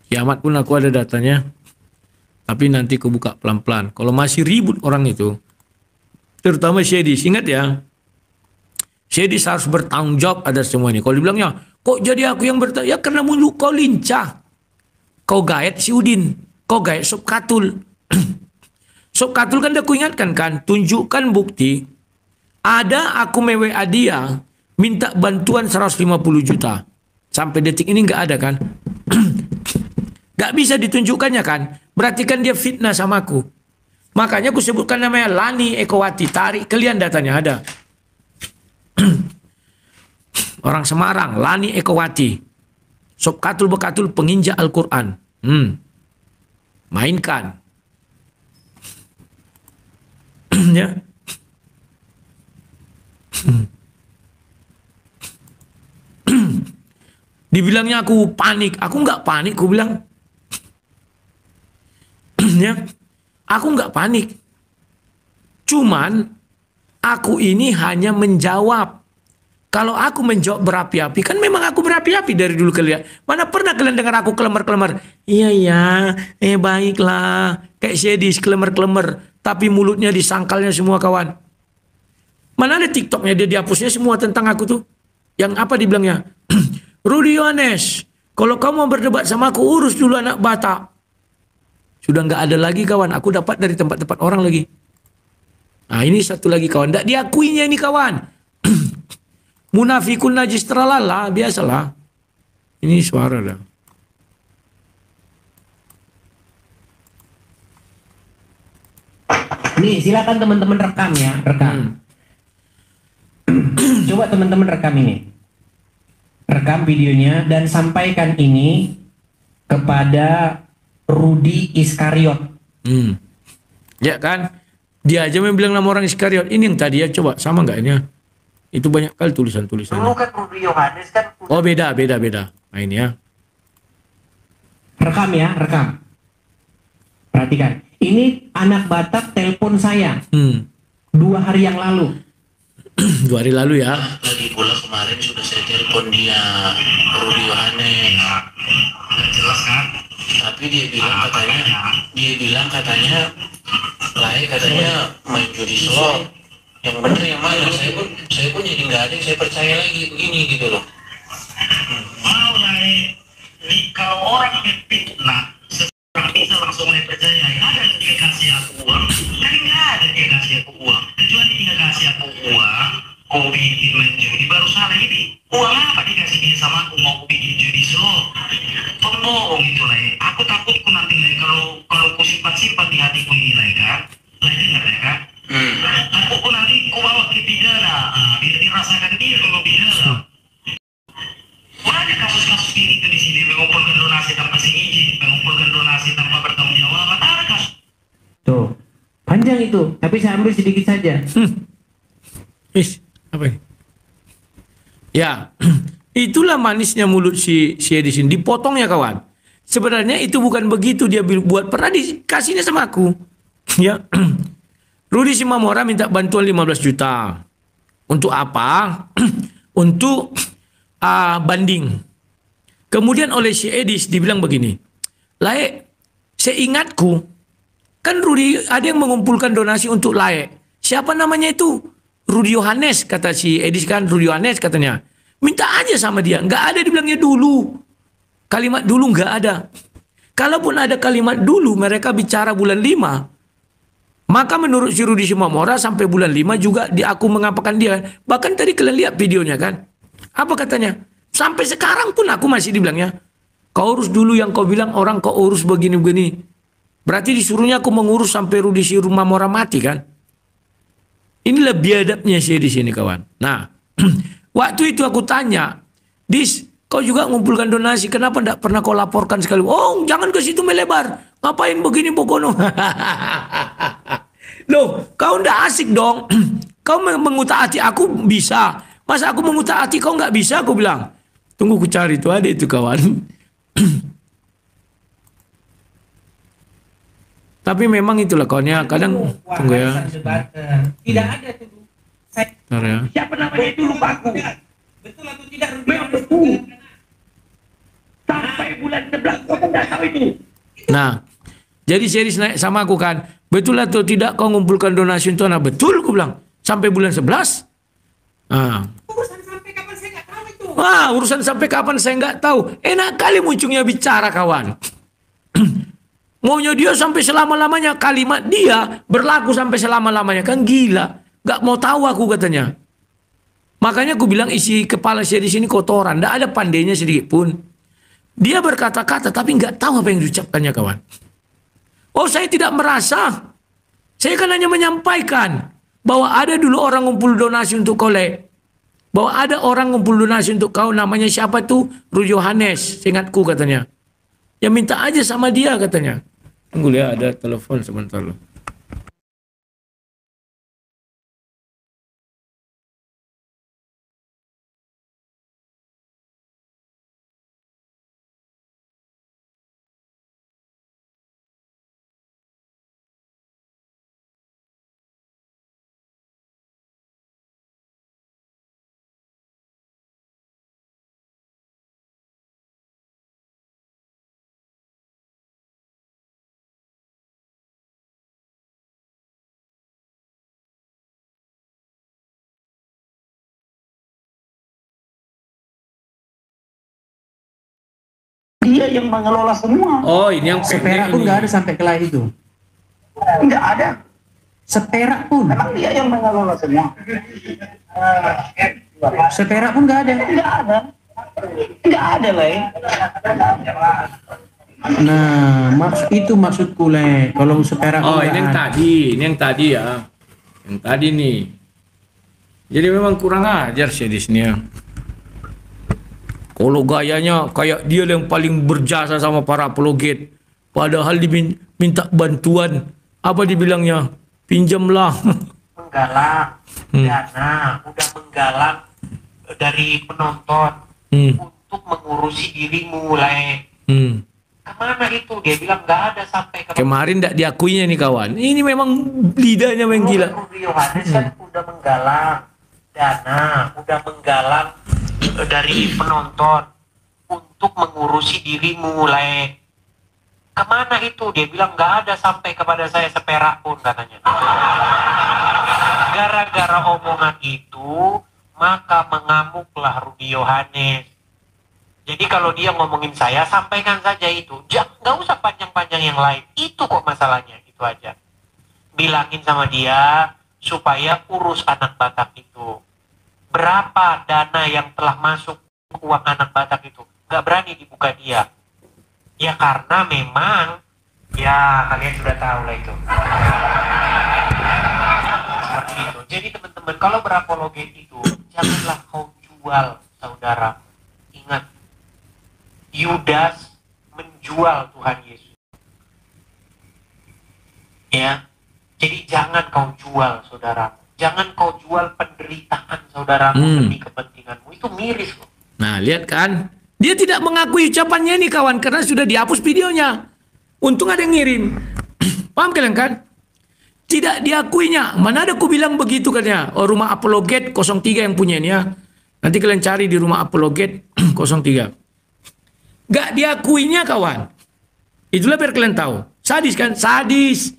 Kiamat pun aku ada datanya. Tapi nanti aku buka pelan-pelan. Kalau masih ribut orang itu, terutama Syedis, ingat ya. Syedis harus bertanggung jawab atas semua ini. Kalau dibilangnya, kok jadi aku yang bertanggung jawab? Ya karena mulut kau lincah. Kau gaet si Udin. Kau gaet Sobkatul. Sobkatul kan aku ingatkan kan. Tunjukkan bukti. Ada aku mewa dia. Minta bantuan 150 juta. Sampai detik ini nggak ada kan. Gak bisa ditunjukkannya kan. Berarti kan dia fitnah sama aku. Makanya aku sebutkan namanya Lani Ekowati. Tarik kalian datanya ada. Orang Semarang, Lani Ekowati. Sob katul bekatul penginjak Al-Quran. Mainkan. Ya. Dibilangnya aku panik. Aku nggak panik, aku bilang. Ya. Aku nggak panik. Cuman aku ini hanya menjawab. Kalau aku menjawab berapi-api, kan memang aku berapi-api dari dulu kalian. Mana pernah kalian dengar aku kelemar-kelemar? Iya, baiklah. Kayak sedis, kelemar-kelemar. Tapi mulutnya disangkalnya semua kawan. Mana ada TikToknya dia dihapusnya semua tentang aku tuh. Yang apa dibilangnya? Rudy Yohanes, kalau kamu mau berdebat sama aku, urus dulu anak Batak. Sudah nggak ada lagi kawan. Aku dapat dari tempat-tempat orang lagi. Nah ini satu lagi kawan. Nggak diakuinya ini kawan. Munafikun najis teralala. Biasalah. Ini suara dah. Nih silakan teman-teman rekam ya. Rekam. Coba teman-teman rekam ini. Rekam videonya dan sampaikan ini kepada Rudy Iskariot. Ya kan? Dia aja yang bilang nama orang Iskariot. Ini yang tadi ya, coba sama nggak ini ya? Itu banyak kali tulisan-tulisan. Dulu kan Rudy Yohanes kan. Oh beda. Nah ini ya. Rekam ya, rekam. Perhatikan. Ini anak Batak telepon saya 2 hari yang lalu. 2 hari lalu ya. Lagi pula kemarin sudah saya telepon dia, Rudy Yohanes. Nggak jelas kan? Tapi dia bilang katanya, katanya main judi slot. Yang bener yang mana? Saya pun jadi nggak ada yang saya percaya lagi begini gitu loh. Mau kalau orang fitnah, seseorang bisa langsung mulai percaya. Ada yang dia kasih aku uang, kan nggak ada dia kasih aku uang. Kecuali dia kasih aku uang, kau bikin main judi baru salah ini. Uang apa dikasih dia sama aku mau bikin judi slot? Pembohong itu lah. Aku takutku nanti lah kalau ku simpan di hatiku ini lah kan. Lah dengar ya kan? Aku nanti ku bawa ke pidana, biar dirasakan dia kalau pidana. Banyak kasus-kasus ini tuh di sini mengumpulkan donasi tanpa seizin, mengumpulkan donasi tanpa bertanggung jawab. Ada kasus. Tuh, panjang itu, tapi saya ambil sedikit saja. Apa ini? Ya, itulah manisnya mulut si Edison. Dipotong ya kawan. Sebenarnya itu bukan begitu dia buat. Pernah dikasihnya sama aku. Ya. Rudy Simamora minta bantuan 15 juta. Untuk apa? Untuk banding. Kemudian oleh si Edis dibilang begini. Laek, seingatku, kan Rudy ada yang mengumpulkan donasi untuk Laek. Siapa namanya itu? Rudy Yohanes, kata si Edis kan. Rudy Yohanes katanya. Minta aja sama dia. Nggak ada dibilangnya dulu. Kalimat dulu nggak ada. Kalaupun ada kalimat dulu, mereka bicara bulan 5. Maka menurut si Rudy Simamora sampai bulan 5 juga aku mengapakan dia. Bahkan tadi kalian lihat videonya kan. Apa katanya? Sampai sekarang pun aku masih dibilangnya. Kau urus dulu yang kau bilang orang kau urus begini-begini. Berarti disuruhnya aku mengurus sampai Rudy Simamora mati kan. Inilah biadabnya sih di sini kawan. Nah, waktu itu aku tanya, Dis, kau juga ngumpulkan donasi, kenapa tidak pernah kau laporkan sekali? Oh, jangan ke situ melebar. Ngapain begini Bogono? Loh, kau ndak asik dong. Kau mengutaati aku bisa. Masa aku mengutaati kau nggak bisa? Aku bilang. Tunggu ku cari itu, ada itu kawan. Tapi memang itulah kawannya. Kadang tunggu ya. Tidak ada tuh. Bentar ya. Siapa namanya itu lupa aku. Betul atau tidak? Sampai bulan 11 kau tidak tahu itu. Nah, jadi series naik sama aku kan. Betul atau tidak kau ngumpulkan donasi untuk anak? Betul, aku bilang. Sampai bulan 11. Urusan sampai kapan saya nggak tahu itu. Urusan sampai kapan saya nggak tahu. Enak kali muncungnya bicara kawan. Maunya dia sampai selama-lamanya. Kalimat dia berlaku sampai selama-lamanya. Kan gila. Nggak mau tahu aku katanya. Makanya aku bilang isi kepala saya di sini kotoran. Nggak ada pandainya sedikit pun. Dia berkata-kata tapi nggak tahu apa yang diucapkannya kawan. Oh, saya tidak merasa Saya kan hanya menyampaikan bahwa ada dulu orang ngumpul donasi untuk kolek. Bahwa ada orang ngumpul donasi untuk kau, namanya siapa tuh? Rudi Yohanes, seingatku katanya. Ya minta aja sama dia katanya. Tunggu ya, ada telepon sebentar loh. Dia yang mengelola semua. Oh, ini yang Seperak pendek pun ini. nggak ada sampai ke lain itu. Nggak ada. Seperak pun. Memang dia yang mengelola semua. Seperak pun nggak ada. Nggak ada. Nggak ada lah ya. Nah, itu maksudku Le. Kalau seperak Oh, pun ini nggak yang ada. tadi, ya. Yang tadi nih. Jadi memang kurang ajar sih di sini ya. Kalau gayanya kayak dia yang paling berjasa sama para apologet. Padahal diminta bantuan. Apa dibilangnya? Pinjamlah. Menggalang dana, udah menggalang dari penonton untuk mengurusi dirimu lah. Kemana itu? Dia bilang nggak ada sampai Kemarin tidak diakuinya nih kawan. Ini memang lidahnya memang gila. Rudi Yohanes kan udah menggalang dana, udah menggalang dari penonton untuk mengurusi dirimu lah. Kemana itu? Dia bilang nggak ada sampai kepada saya seperak pun katanya. Gara-gara omongan itu, maka mengamuklah Rudi Yohanes. Jadi kalau dia ngomongin saya, sampaikan saja itu. Nggak usah panjang-panjang yang lain. Itu kok masalahnya, itu aja. Bilangin sama dia supaya urus anak Batak itu. Berapa dana yang telah masuk uang anak Batak itu? Nggak berani dibuka dia. Ya karena memang, ya kalian sudah tahu lah itu. Seperti itu. Jadi teman-teman, kalau berapologet itu, janganlah kau jual saudara. Ingat, Yudas menjual Tuhan Yesus. Ya, jadi jangan kau jual saudara. Jangan kau jual penderitaan saudaramu demi kepentinganmu. Itu miris loh. Nah, lihat kan? Dia tidak mengakui ucapannya nih kawan, karena sudah dihapus videonya. Untung ada yang ngirim. Paham kalian kan? Tidak diakuinya. Mana ada aku bilang begitu katanya. Oh, Rumah Apologet 03 yang punya ini ya. Nanti kalian cari di Rumah Apologet 03. Gak diakuinya kawan. Itulah biar kalian tahu. Sadis kan? Sadis.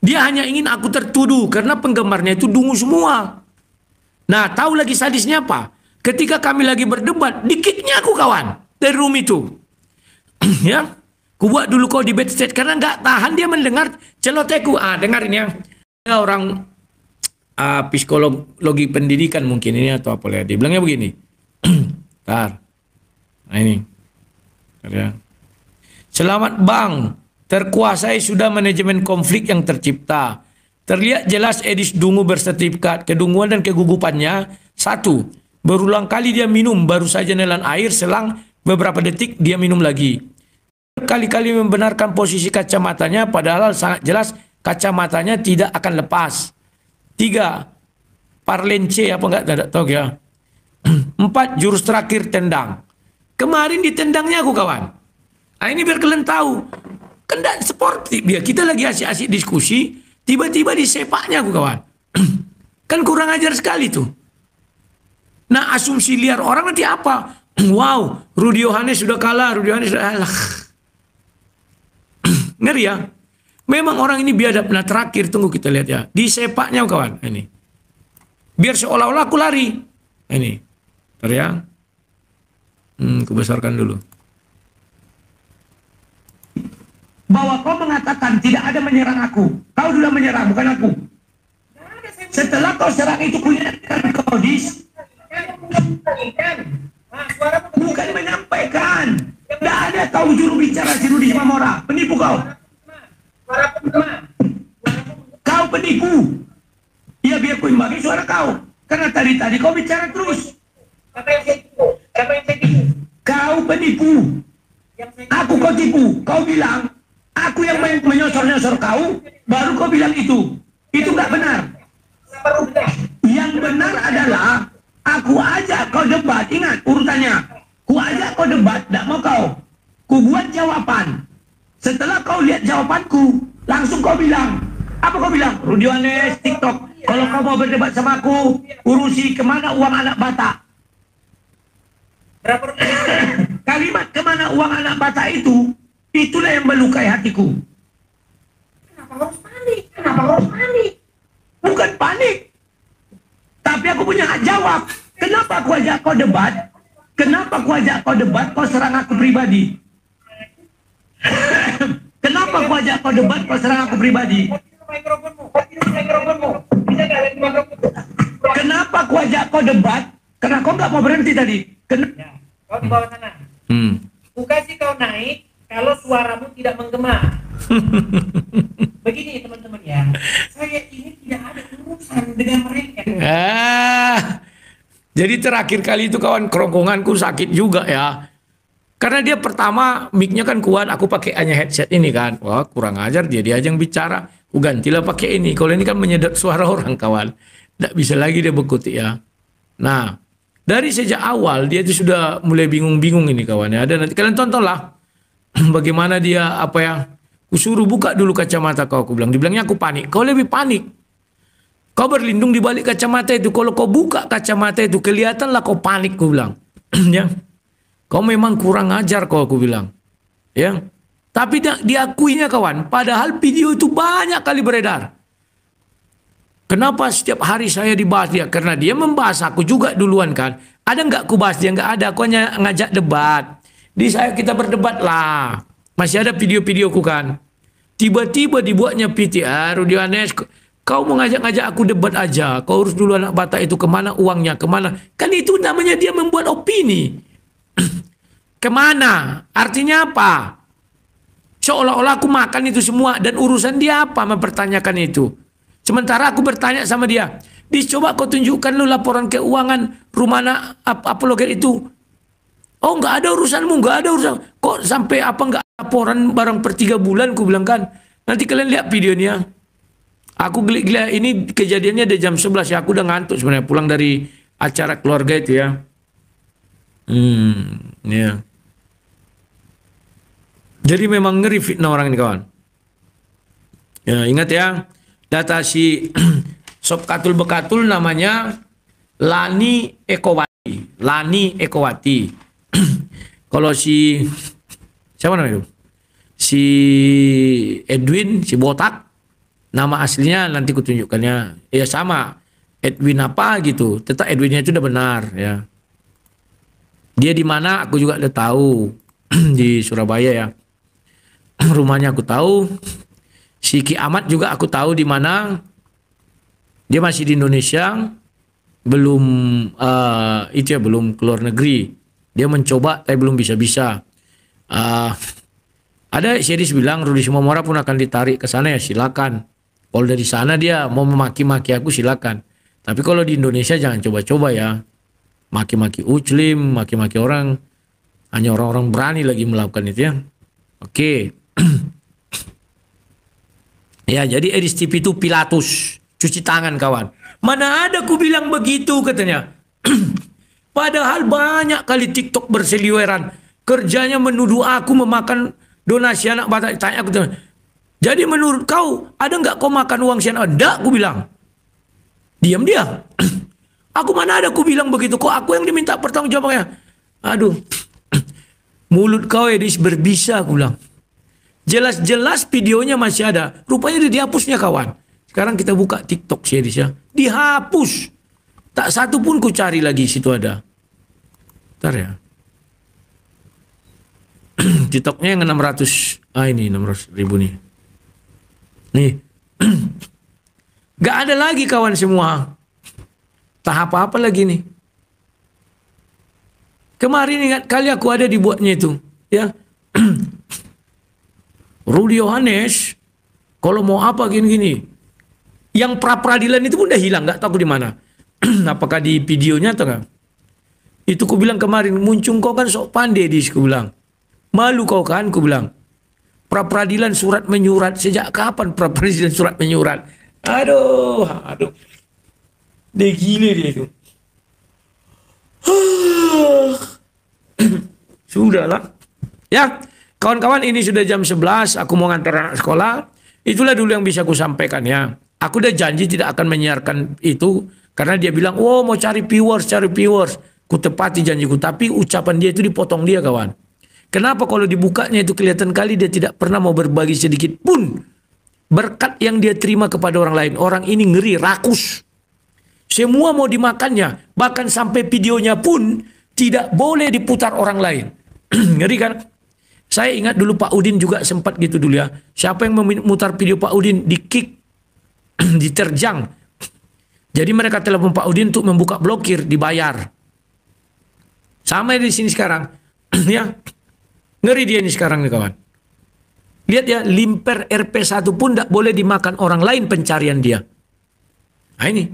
Dia hanya ingin aku tertuduh karena penggemarnya itu dungu semua. Nah, tahu lagi sadisnya apa? Ketika kami lagi berdebat, dikiknya aku kawan dari room itu. Ya, ku buat dulu kau di backstage karena nggak tahan dia mendengar celoteku. Dengar ini ya. Ada orang psikologi pendidikan mungkin ini atau apa ya. Dia bilangnya begini. Nah ini. Ya. Selamat Bang, terkuasai sudah manajemen konflik yang tercipta. Terlihat jelas Edis Dungu bersertifikat kedunguan dan kegugupannya. 1. Berulang kali dia minum, baru saja nelan air, selang beberapa detik dia minum lagi. Kali-kali membenarkan posisi kacamatanya, padahal sangat jelas kacamatanya tidak akan lepas. 3. Parlence, apa enggak tahu ya. 4. Jurus terakhir tendang. Kemarin ditendangnya aku kawan. Nah, ini biar kalian tahu. Kan tidak sportif dia. Kita lagi asik-asik diskusi, tiba-tiba disepaknya aku kawan. Kan kurang ajar sekali tuh. Nah, asumsi liar orang nanti apa? Wow, Rudi Yohanes sudah kalah, Rudi Yohanes sudah kalah. Ngeri ya? Memang orang ini biadab. Nah, terakhir tunggu kita lihat ya. Di sepaknya kawan, ini. Biar seolah-olah aku lari. Ini. Bentar ya. Aku besarkan dulu. Bahwa kau mengatakan tidak ada menyerang aku. Kau sudah menyerang, bukan aku. Setelah kau serang itu kunyakan kau dis. Bukan menyampaikan. Tidak ada kau juru bicara si Rudi Mamora. Penipu kau. penipu. Ya biar ku imbangi suara kau. Karena tadi kau bicara terus. Siapa yang saya tipu? Siapa yang saya tipu? Kau penipu. Yang saya Aku kau tipu. Kau bilang, aku yang menyosor-nyosor kau, baru kau bilang itu. Itu nggak benar. Siapa rubah? Yang benar adalah, aku ajak kau debat. Ingat urutannya. Ku ajak kau debat, tidak mau kau. Ku buat jawaban. Setelah kau lihat jawabanku, langsung kau bilang. Apa kau bilang? Rudi Yohanes, TikTok. Kalau kau mau berdebat sama aku, urusi kemana uang anak Batak. Berapa rupiah? Kalimat kemana uang anak Batak itu, itulah yang melukai hatiku. Kenapa harus panik? Kenapa harus panik? Bukan panik. Tapi aku punya hak jawab. Kenapa aku ajak kau debat? Kenapa aku ajak kau debat, kau serang aku pribadi? Kenapa aku ajak kau debat, kau serang aku pribadi? Mikrofonmu. Mikrofonmu. Bisa nggak lihat mikrofonmu? Kenapa aku ajak kau debat? Karena kau nggak mau berhenti tadi. Ya, kau di bawah sana. Ku kasih kau naik kalau suaramu tidak menggema. Begini teman-teman ya, saya ini tidak ada urusan dengan mereka. Jadi terakhir kali itu kawan, kerongkonganku sakit juga ya. Karena dia pertama mic-nya kan kuat, aku pakai hanya headset ini kan. Wah kurang ajar dia aja yang bicara. Aku gantilah pakai ini. Kalau ini kan menyedot suara orang kawan. Tidak bisa lagi dia berkutik ya. Nah, dari sejak awal dia itu sudah mulai bingung-bingung ini kawan ya. Dan nanti kalian tontonlah bagaimana dia apa ya. Kusuruh buka dulu kacamata kau, aku bilang. Dibilangnya aku panik. Kau lebih panik. Kau berlindung di balik kacamata itu. Kalau kau buka kacamata itu kelihatanlah kau panik, aku bilang. Ya. Kau memang kurang ajar kau, aku bilang. Ya. Tapi diakuinya kawan, padahal video itu banyak kali beredar. Kenapa setiap hari saya dibahas dia? Karena dia membahas aku juga duluan kan. Ada nggak aku bahas dia? Nggak ada. Aku hanya ngajak debat. Di saya kita berdebat lah. Masih ada video-videoku kan. Tiba-tiba dibuatnya PTR, Rudi Yohanes, kau mau ngajak-ngajak aku debat aja. Kau urus dulu anak Batak itu kemana uangnya, kemana. Kan itu namanya dia membuat opini. Kemana? Artinya apa? Seolah-olah aku makan itu semua. Dan urusan dia apa mempertanyakan itu. Sementara aku bertanya sama dia. Coba kau tunjukkan lu laporan keuangan rumah apa logat itu. Oh nggak ada urusanmu, nggak ada urusan. Kok sampai apa nggak laporan barang per 3 bulan, ku bilang kan. Nanti kalian lihat videonya. Aku gila ini kejadiannya ada jam 11 ya. Aku udah ngantuk sebenarnya pulang dari acara keluarga itu ya. Ya. Jadi memang ngeri fitnah orang ini kawan. Ya ingat ya. Data si Sob Katul Bekatul namanya Lani Ekowati. Lani Ekowati. Kalau si siapa namanya itu? Si Edwin, si botak, nama aslinya nanti kutunjukkannya. Ya sama, Edwin apa gitu. Tetap Edwinnya itu udah benar ya. Dia di mana aku juga udah tahu. Di Surabaya ya. Rumahnya aku tahu. Si Ki Ahmad juga aku tahu di mana. Dia masih di Indonesia. Belum itu ya, belum keluar negeri. Dia mencoba tapi belum bisa-bisa. Ada series bilang Rudi Sumomora pun akan ditarik ke sana ya silakan. Kalau dari sana dia mau memaki-maki aku silakan. Tapi kalau di Indonesia jangan coba-coba ya. Maki-maki Uclim, maki-maki orang. Hanya orang-orang berani lagi melakukan itu ya. Oke. Ya jadi Edis TV itu Pilatus. Cuci tangan kawan. Mana ada ku bilang begitu katanya. Padahal banyak kali TikTok berseliweran. Kerjanya menuduh aku memakan donasi anak Batak. Tanya aku. Jadi menurut kau ada nggak kau makan uang si anak? Tidak aku bilang. Diam dia. Aku mana ada ku bilang begitu. Kok aku yang diminta pertanggungjawabannya? Aduh. Mulut kau Edis berbisa aku bilang. Jelas-jelas videonya masih ada. Rupanya dihapusnya kawan. Sekarang kita buka TikTok si Edis ya. Dihapus. Tak satu pun ku cari lagi situ ada. Bentar ya. TikToknya yang 600. Ini 600 ribu nih. Nih. Gak ada lagi kawan semua. Tak apa-apa lagi nih. Kemarin ingat kali aku ada dibuatnya itu. Ya. Rudi Yohanes. Kalau mau apa gini-gini. Yang pra peradilan itu pun udah hilang, nggak tahu di mana. Apakah di videonya atau enggak? Itu ku bilang kemarin, muncung kau kan sok pandai dis, ku bilang. Malu kau kan, ku bilang. Pra peradilan surat menyurat, sejak kapan pra peradilan surat menyurat? Aduh. Dia gila dia itu. Sudahlah. Ya, kawan-kawan, ini sudah jam 11, aku mau ngantar anak sekolah. Itulah dulu yang bisa aku sampaikan ya. Aku udah janji tidak akan menyiarkan itu karena dia bilang, "Oh, mau cari viewers." Ku tepati janjiku, tapi ucapan dia itu dipotong dia, kawan. Kenapa? Kalau dibukanya itu kelihatan kali dia tidak pernah mau berbagi sedikit pun berkat yang dia terima kepada orang lain. Orang ini ngeri, rakus. Semua mau dimakannya, bahkan sampai videonya pun tidak boleh diputar orang lain. Ngeri kan? Saya ingat dulu Pak Udin juga sempat gitu dulu ya. Siapa yang memutar video Pak Udin di-kick, diterjang. Jadi mereka telepon Pak Udin untuk membuka blokir, dibayar. Sama di sini sekarang. Ya. Ngeri dia ini sekarang nih, kawan. Lihat ya, limper RP1 pun tidak boleh dimakan orang lain pencarian dia. Nah ini.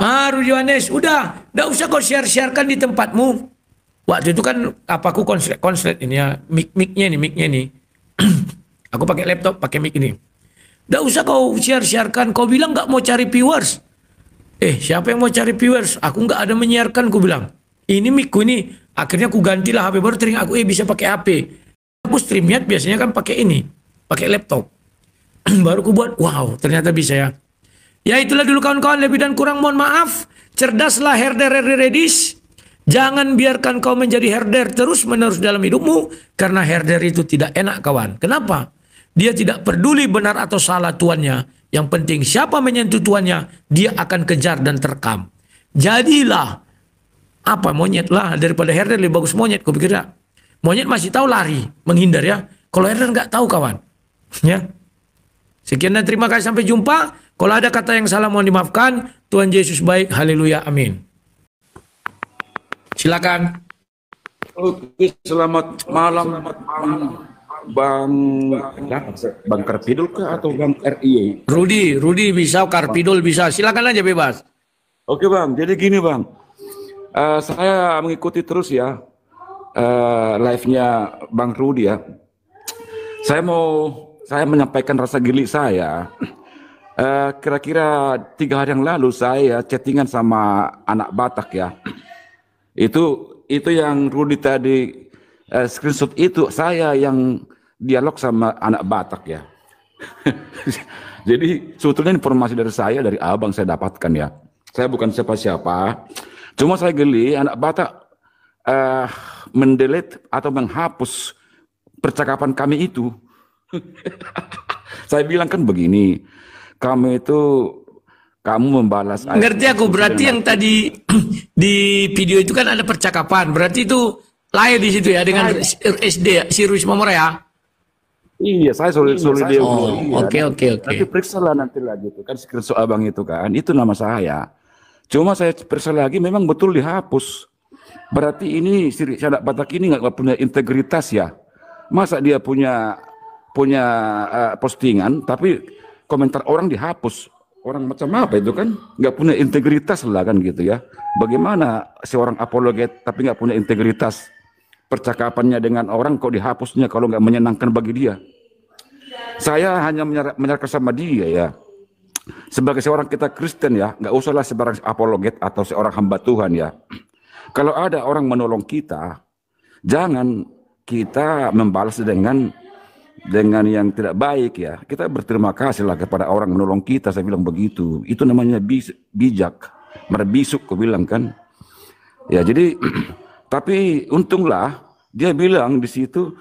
Rudy Yohanes, udah, tidak usah kau share-sharekan di tempatmu. Waktu itu kan aku konslet ini ya, mic-nya nih. Aku pakai laptop, pakai mic ini. Tidak usah kau share-sharekan, kau bilang nggak mau cari viewers. Siapa yang mau cari viewers? Aku nggak ada menyiarkan, ku bilang. Ini micku ini, akhirnya aku gantilah HP baru, teringat aku bisa pakai HP. Aku StreamYard biasanya kan pakai ini, pakai laptop. Baru aku buat, wow, ternyata bisa ya. Ya itulah dulu kawan-kawan, lebih dan kurang mohon maaf. Cerdaslah herder redis. Jangan biarkan kau menjadi herder terus-menerus dalam hidupmu. Karena herder itu tidak enak, kawan. Kenapa? Dia tidak peduli benar atau salah tuannya. Yang penting siapa menyentuh tuannya, dia akan kejar dan terekam. Jadilah monyet lah, daripada herder lebih bagus monyet, kau pikir ya? Monyet masih tahu lari, menghindar ya. Kalau herder nggak tahu, kawan. Ya. Sekian dan terima kasih, sampai jumpa. Kalau ada kata yang salah mohon dimaafkan. Tuhan Yesus baik. Haleluya. Amin. Silakan. Oke, selamat malam Bang Karpidul kah atau Bang RIY? Rudy bisa, Karpidul bisa. Silakan aja bebas. Oke Bang, jadi gini Bang. Saya mengikuti terus ya live-nya Bang Rudy ya. Saya menyampaikan rasa geli saya. Kira-kira 3 hari yang lalu saya chattingan sama anak Batak ya. Itu yang Rudy tadi screenshot, itu saya yang dialog sama anak Batak ya. Jadi sebetulnya informasi dari saya, dari abang saya dapatkan ya. Saya bukan siapa-siapa. Cuma saya geli anak Batak mendelete atau menghapus percakapan kami itu. Saya bilang kan begini, kamu membalas. Ngerti aku, berarti yang tadi di video itu kan ada percakapan, berarti itu live di situ ya dengan SD ya, si Ruis Momora ya. Iya, saya suruh dia. Oke. Nanti periksa lah nanti lagi itu kan screenshot abang itu kan, itu nama saya. Cuma saya periksa lagi, memang betul dihapus. Berarti ini si anak Batak ini nggak punya integritas ya. Masa dia punya postingan, tapi komentar orang dihapus. Orang macam apa itu kan? Nggak punya integritas lah kan gitu ya. Bagaimana seorang apologet tapi nggak punya integritas? Percakapannya dengan orang kok dihapusnya kalau nggak menyenangkan bagi dia. Saya hanya menyerahkan sama dia ya. Sebagai seorang kita Kristen ya, nggak usahlah sebarang apologet atau seorang hamba Tuhan ya. Kalau ada orang menolong kita, jangan kita membalas dengan yang tidak baik ya. Kita berterima kasih lah kepada orang menolong kita, saya bilang begitu. Itu namanya bijak, merbisuk aku bilang kan. Ya jadi tapi untunglah dia bilang di situ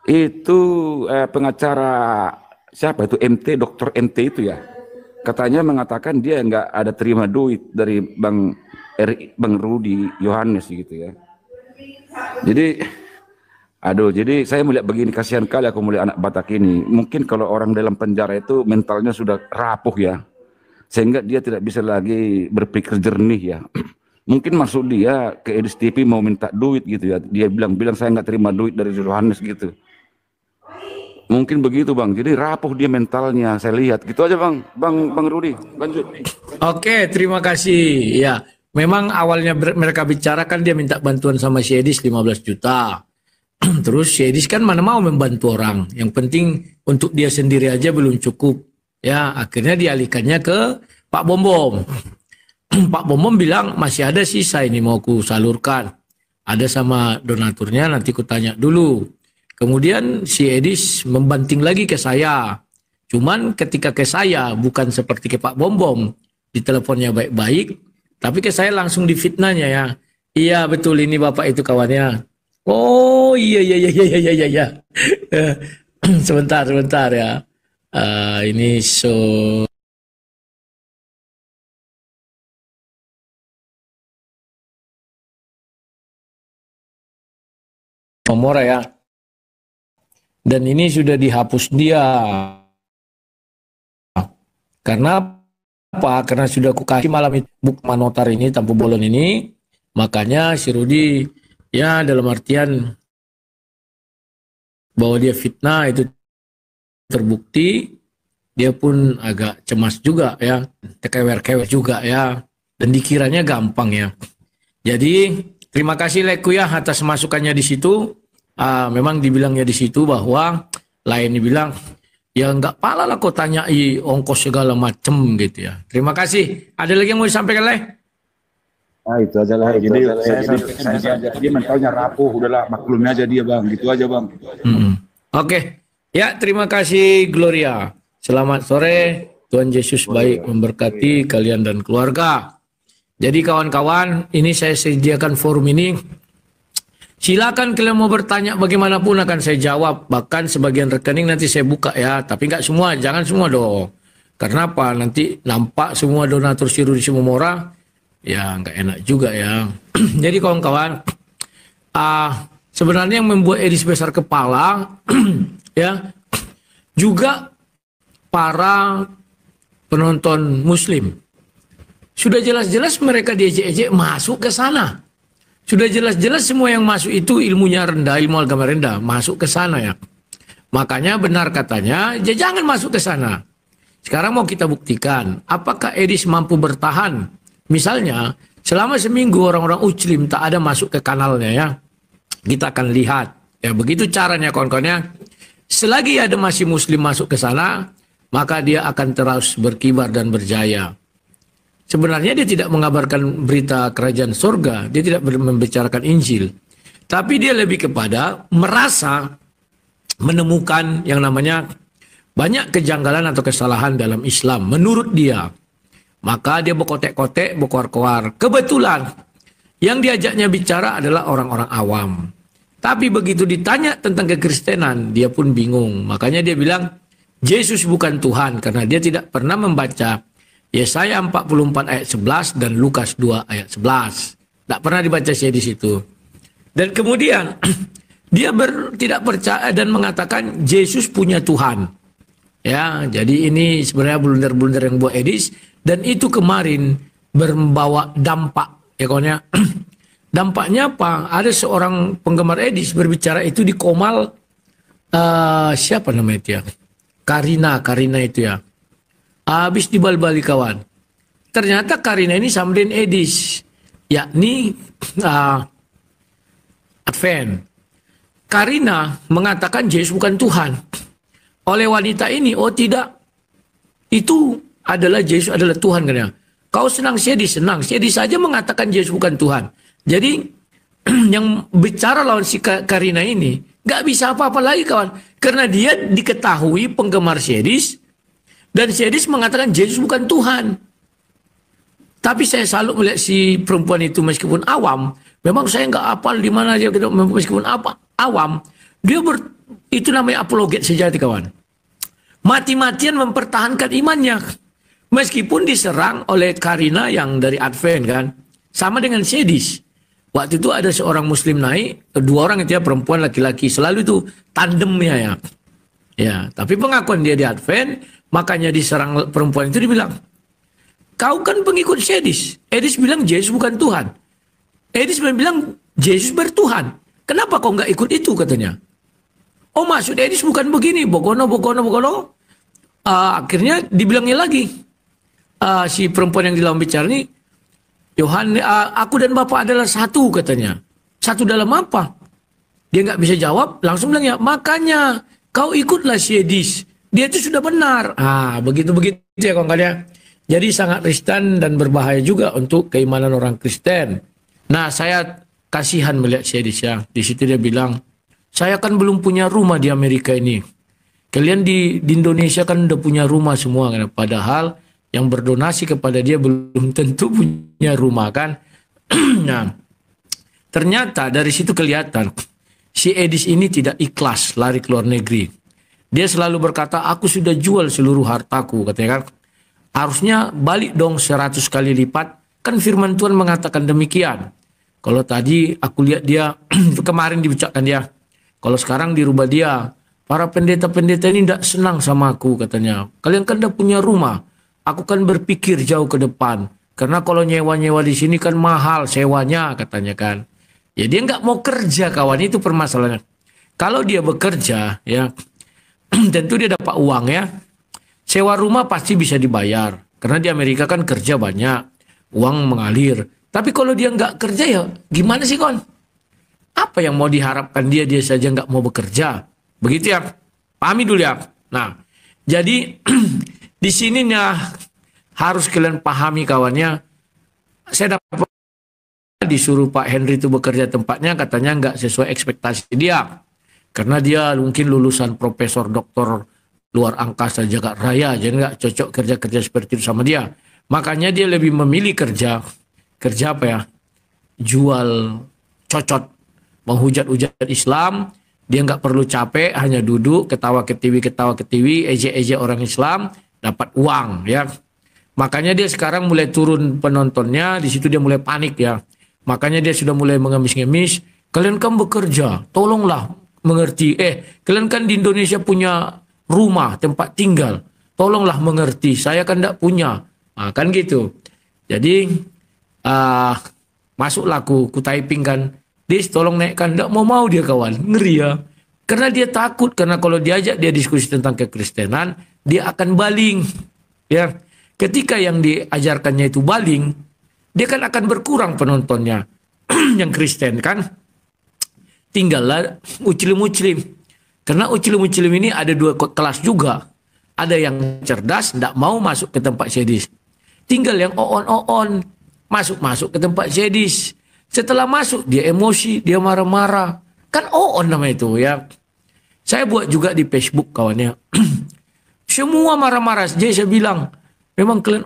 itu pengacara siapa itu Dr. MT itu ya. Katanya mengatakan dia nggak ada terima duit dari Bang Rudy Yohanes gitu ya. Jadi saya melihat begini, kasihan kali aku melihat anak Batak ini. Mungkin kalau orang dalam penjara itu mentalnya sudah rapuh ya, sehingga dia tidak bisa lagi berpikir jernih ya. Mungkin maksud dia ke Edis TV mau minta duit gitu ya. Dia bilang saya nggak terima duit dari Yohanes gitu. Mungkin begitu Bang. Jadi rapuh dia mentalnya, saya lihat. Gitu aja Bang. Bang Rudi, lanjut. Oke, terima kasih. Ya, memang awalnya mereka bicarakan dia minta bantuan sama si Edis 15 juta. Terus si Edis kan mana mau membantu orang. Yang penting untuk dia sendiri aja belum cukup. Ya, akhirnya dialihkannya ke Pak Bom Bom. Pak Bom Bom bilang masih ada sisa ini mau ku salurkan. Ada sama donaturnya, nanti ku tanya dulu. Kemudian si Edis membanting lagi ke saya. Cuman ketika ke saya bukan seperti ke Pak Bom Bom. Di teleponnya baik-baik. Tapi ke saya langsung difitnahnya ya. Iya betul ini Bapak itu kawannya. Oh iya. Sebentar ya. Ini Momora ya. Dan ini sudah dihapus dia. Karena apa? Karena sudah aku kasih malam itu buk manotar ini tanpa bolon ini. Makanya si Rudi ya dalam artian bahwa dia fitnah itu terbukti. Dia pun agak cemas juga ya. Tekewer-kewer juga ya. Dan dikiranya gampang ya. Jadi terima kasih Leku ya atas masukannya di situ. Memang dibilangnya di situ bahwa lain dibilang ya nggak pala lah kau tanyai ongkos segala macem gitu ya. Terima kasih. Ada lagi yang mau disampaikan Leh? Itu aja lah. Jadi saya aja dia mentalnya rapuh, udahlah maklumnya aja dia Bang. Gitu aja Bang. Oke. Ya terima kasih Gloria. Selamat sore. Tuhan Yesus baik memberkati kalian dan keluarga. Jadi kawan-kawan, ini saya sediakan forum ini. Silakan kalian mau bertanya bagaimanapun akan saya jawab. Bahkan sebagian rekening nanti saya buka ya. Tapi nggak semua, jangan semua dong. Karena apa? Nanti nampak semua donatur si Rudi Sumomora. Ya nggak enak juga ya. Jadi kawan-kawan, sebenarnya yang membuat Edis besar kepala, ya juga para penonton Muslim. Sudah jelas-jelas mereka diejek-ejek masuk ke sana. Sudah jelas-jelas semua yang masuk itu ilmunya rendah, ilmu agama rendah, masuk ke sana ya. Makanya benar katanya, ya jangan masuk ke sana. Sekarang mau kita buktikan, apakah Edis mampu bertahan? Misalnya, selama seminggu orang-orang Muslim tak ada masuk ke kanalnya ya. Kita akan lihat. Ya begitu caranya kawan-kawannya. Selagi ada masih Muslim masuk ke sana, maka dia akan terus berkibar dan berjaya. Sebenarnya dia tidak mengabarkan berita kerajaan surga, dia tidak membicarakan Injil. Tapi dia lebih kepada merasa menemukan yang namanya banyak kejanggalan atau kesalahan dalam Islam menurut dia. Maka dia berkotek-kotek, berkoar-koar. Kebetulan yang diajaknya bicara adalah orang-orang awam. Tapi begitu ditanya tentang kekristenan, dia pun bingung. Makanya dia bilang, Yesus bukan Tuhan karena dia tidak pernah membaca Yesaya 44 ayat 11 dan Lukas 2 ayat 11. Tidak pernah dibaca saya di situ. Dan kemudian dia tidak percaya dan mengatakan Yesus punya Tuhan. Ya, jadi ini sebenarnya blunder-blunder yang buat Edis dan itu kemarin membawa dampak ya kawan ya. Dampaknya apa? Ada seorang penggemar Edis berbicara itu di Komal siapa namanya itu ya? Karina itu ya. Habis dibal-bali kawan. Ternyata Karina ini sama dengan Edis. Yakni Advent. Karina mengatakan Yesus bukan Tuhan. Oleh wanita ini, oh tidak. Itu adalah Yesus adalah Tuhan. Katanya. Kau senang, senang. Edis saja mengatakan Yesus bukan Tuhan. Jadi yang bicara lawan si Karina ini nggak bisa apa-apa lagi kawan. Karena dia diketahui penggemar Edis. Dan Edis mengatakan Yesus bukan Tuhan. Tapi saya selalu melihat si perempuan itu meskipun awam. Memang saya nggak hafal di mana dia meskipun awam. Dia itu namanya apologet sejati kawan. Mati-matian mempertahankan imannya. Meskipun diserang oleh Karina yang dari Advent kan. Sama dengan Edis. Waktu itu ada seorang Muslim naik. Dua orang itu ya perempuan laki-laki. Selalu itu tandemnya ya. Ya, tapi pengakuan dia di Advent. Makanya diserang perempuan itu dibilang, kau kan pengikut Edis. Edis bilang Yesus bukan Tuhan. Edis bilang Yesus bertuhan. Kenapa kau nggak ikut itu katanya? Oh maksud Edis bukan begini, Bogono. Akhirnya dibilangnya lagi, si perempuan yang di lawan bicara ini, Yohanes, aku dan Bapak adalah satu katanya. Satu dalam apa? Dia nggak bisa jawab, langsung bilang ya, makanya kau ikutlah si Edis. Dia itu sudah benar. Begitu-begitu ya kawan-kawan. Jadi sangat ristan dan berbahaya juga untuk keimanan orang Kristen. Nah, saya kasihan melihat si Edis ya. Di situ dia bilang, saya kan belum punya rumah di Amerika ini. Kalian di Indonesia kan udah punya rumah semua kan. Padahal yang berdonasi kepada dia belum tentu punya rumah kan. Nah, ternyata dari situ kelihatan si Edis ini tidak ikhlas lari ke luar negeri. Dia selalu berkata, aku sudah jual seluruh hartaku, katanya kan. Harusnya balik dong 100 kali lipat. Kan firman Tuhan mengatakan demikian. Kalau tadi aku lihat dia, kemarin dibicarakan dia. Kalau sekarang dirubah dia. Para pendeta-pendeta ini tidak senang sama aku, katanya. Kalian kan udah punya rumah. Aku kan berpikir jauh ke depan. Karena kalau nyewa-nyewa di sini kan mahal sewanya, katanya kan. Ya dia nggak mau kerja, kawan. Itu permasalahannya. Kalau dia bekerja, ya tentu dia dapat uang ya. Sewa rumah pasti bisa dibayar. Karena di Amerika kan kerja banyak. Uang mengalir. Tapi kalau dia nggak kerja ya gimana sih kawan? Apa yang mau diharapkan dia saja nggak mau bekerja. Begitu ya. Pahami dulu ya. Nah, jadi di sininya harus kalian pahami kawannya. Saya dapat disuruh Pak Henry itu bekerja tempatnya, katanya nggak sesuai ekspektasi dia. Karena dia mungkin lulusan profesor doktor luar angkasa jagat raya, jadi nggak cocok kerja-kerja seperti itu sama dia. Makanya dia lebih memilih kerja apa ya? Jual cocot, menghujat-hujat Islam. Dia nggak perlu capek, hanya duduk ketawa ke TV, ejek-ejek orang Islam, dapat uang ya. Makanya dia sekarang mulai turun penontonnya, di situ dia mulai panik ya. Makanya dia sudah mulai mengemis-ngemis. Kalian kan bekerja, tolonglah mengerti. Kalian kan di Indonesia punya rumah, tempat tinggal. Tolonglah mengerti, saya kan tidak punya. Nah, kan gitu. Jadi, masuklah ku typing kan. Dis, tolong naikkan. Tidak mau dia kawan. Ngeri ya. Karena dia takut. Karena kalau diajak dia diskusi tentang kekristenan, dia akan baling. Ya. Ketika yang diajarkannya itu baling, dia kan akan berkurang penontonnya. Yang Kristen kan. Tinggallah Muslim. Karena Muslim ini ada dua kelas juga. Ada yang cerdas, tidak mau masuk ke tempat sedis. Tinggal yang on. Masuk ke tempat sedis. Setelah masuk, dia emosi, dia marah-marah. Kan nama itu ya. Saya buat juga di Facebook kawannya. Semua marah-marah. Jadi saya bilang, memang kalian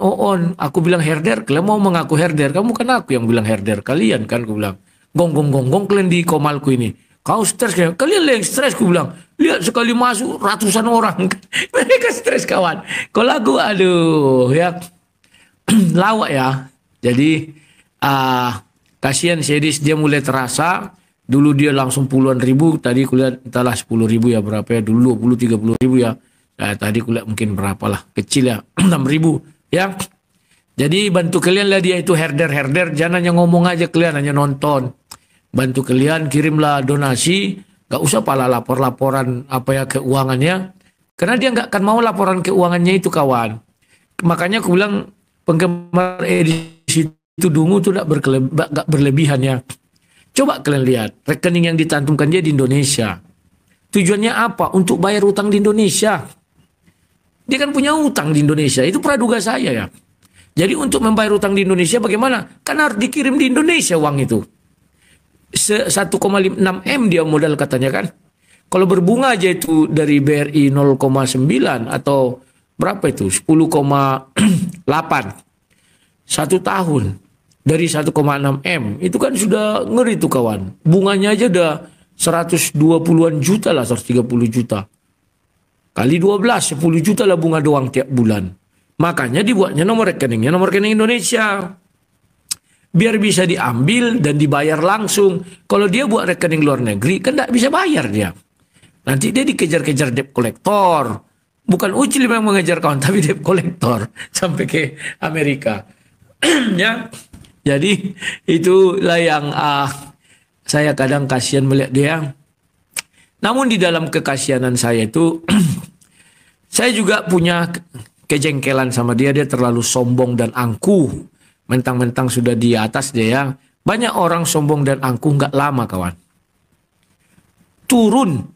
aku bilang herder, kalian mau mengaku herder. Kamu kan aku yang bilang herder, kalian kan, aku bilang. Gong kalian di komalku ini. Kau stres ya? Kalian yang stres, aku bilang. Lihat sekali masuk ratusan orang. Mereka stres kawan. Kalau aku aduh ya. Lawak ya. Jadi kasihan Sedis, dia mulai terasa. Dulu dia langsung puluhan ribu. Tadi kulihat entahlah 10 ribu ya berapa ya. Dulu 20-30 ribu ya. Tadi kulihat mungkin berapa lah. Kecil ya. 6 ribu ya. Jadi bantu kalian lah dia itu herder. Jangan hanya ngomong aja kalian, hanya nonton. Bantu kalian, kirimlah donasi. Gak usah pala laporan apa ya keuangannya. Karena dia gak akan mau laporan keuangannya itu kawan. Makanya aku bilang penggemar edisi itu dungu itu gak berlebihan ya. Coba kalian lihat rekening yang ditantumkan dia di Indonesia. Tujuannya apa? Untuk bayar utang di Indonesia. Dia kan punya utang di Indonesia. Itu praduga saya ya. Jadi untuk membayar utang di Indonesia bagaimana? Kan harus dikirim di Indonesia uang itu. 1,6 M dia modal katanya kan. Kalau berbunga aja itu dari BRI 0,9 atau berapa itu? 10,8. 1 tahun dari 1,6 M. Itu kan sudah ngeri tuh kawan. Bunganya aja udah 120-an juta lah, 130 juta. Kali 12, 10 juta lah bunga doang tiap bulan. Makanya dibuatnya nomor rekeningnya nomor rekening Indonesia. Biar bisa diambil dan dibayar langsung. Kalau dia buat rekening luar negeri, kan tidak bisa bayar dia. Nanti dia dikejar-kejar debt collector. Bukan Ucil yang mengejar kawan, tapi debt collector. Sampai ke Amerika. Ya. Jadi itulah yang saya kadang kasihan melihat dia. Namun di dalam kekasihanan saya itu, saya juga punya kejengkelan sama dia. Dia terlalu sombong dan angkuh. Mentang-mentang sudah di atas dia ya. Banyak orang sombong dan angkuh nggak lama kawan. Turun.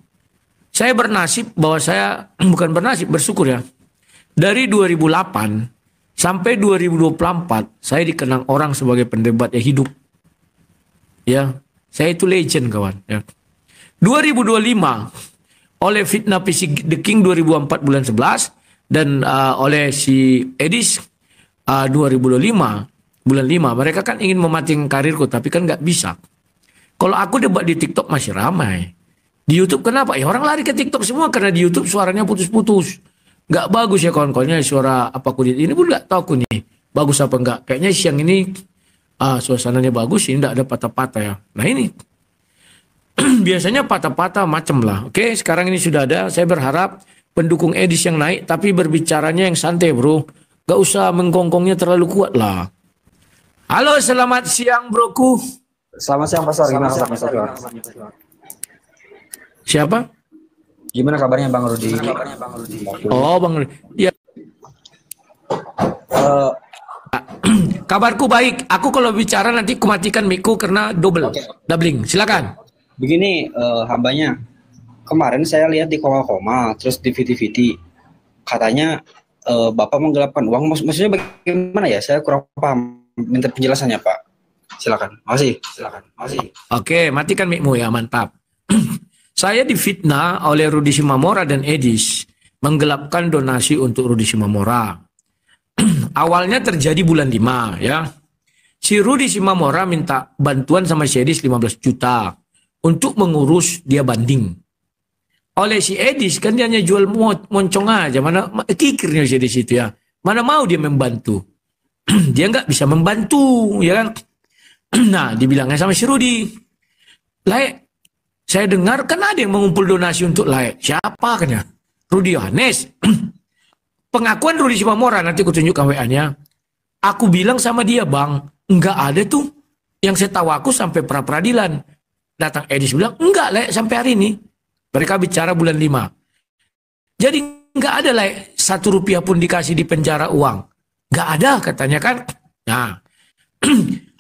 Saya bernasib bahwa saya, bukan bernasib, bersyukur ya. Dari 2008 sampai 2024, saya dikenang orang sebagai pendebat yang hidup. Ya, saya itu legend kawan. Ya. 2025 oleh fitnah PC The King 2004 bulan 11 dan oleh si Edis 2025 bulan 5. Mereka kan ingin memancing karirku tapi kan nggak bisa. Kalau aku debat di TikTok masih ramai. Di YouTube kenapa? Ya orang lari ke TikTok semua karena di YouTube suaranya putus-putus. Nggak bagus ya kawan-kawannya suara apa kulit ini pun nggak tahu aku nih bagus apa enggak. Kayaknya siang ini suasananya bagus, ini nggak ada patah-patah ya. Nah ini biasanya patah-patah macam lah. Oke, sekarang ini sudah ada. Saya berharap pendukung Edis yang naik, tapi berbicaranya yang santai bro. Gak usah menggonggongnya terlalu kuat lah. Halo, selamat siang broku. Selamat siang Pastor. Gimana kabarnya Pastor? Siapa? Gimana kabarnya Bang Rudi? Oh Bang Rudi. Ya. Kabarku baik. Aku kalau bicara nanti kumatikan mic-ku karena doubling. Silakan. Begini hambanya, kemarin saya lihat di Koma, terus di VT katanya Bapak menggelapkan uang, maksudnya bagaimana ya? Saya kurang paham, minta penjelasannya Pak. Silakan, makasih. Oke, matikan mic-mu ya, mantap. Saya difitnah oleh Rudi Simamora dan Edis menggelapkan donasi untuk Rudi Simamora. Awalnya terjadi bulan 5 ya. Si Rudi Simamora minta bantuan sama si Edis 15 juta. Untuk mengurus dia banding. Oleh si Edis kan dia hanya jual moncong aja. Mana kikirnya si Edis itu ya. Mana mau dia membantu. Dia nggak bisa membantu ya kan. Nah dibilangnya sama si Rudi. Laik, saya dengar kan ada yang mengumpul donasi untuk Laik. Siapa kan ya? Rudi Yohanes. Pengakuan Rudi Simamora nanti aku tunjukkan WA-nya. Aku bilang sama dia bang. Nggak ada tuh. Yang saya tahu aku sampai pra-peradilan. Datang Edis bilang, enggak Lek sampai hari ini. Mereka bicara bulan 5. Jadi enggak ada Lek 1 rupiah pun dikasih di penjara uang. Enggak ada katanya kan. Nah,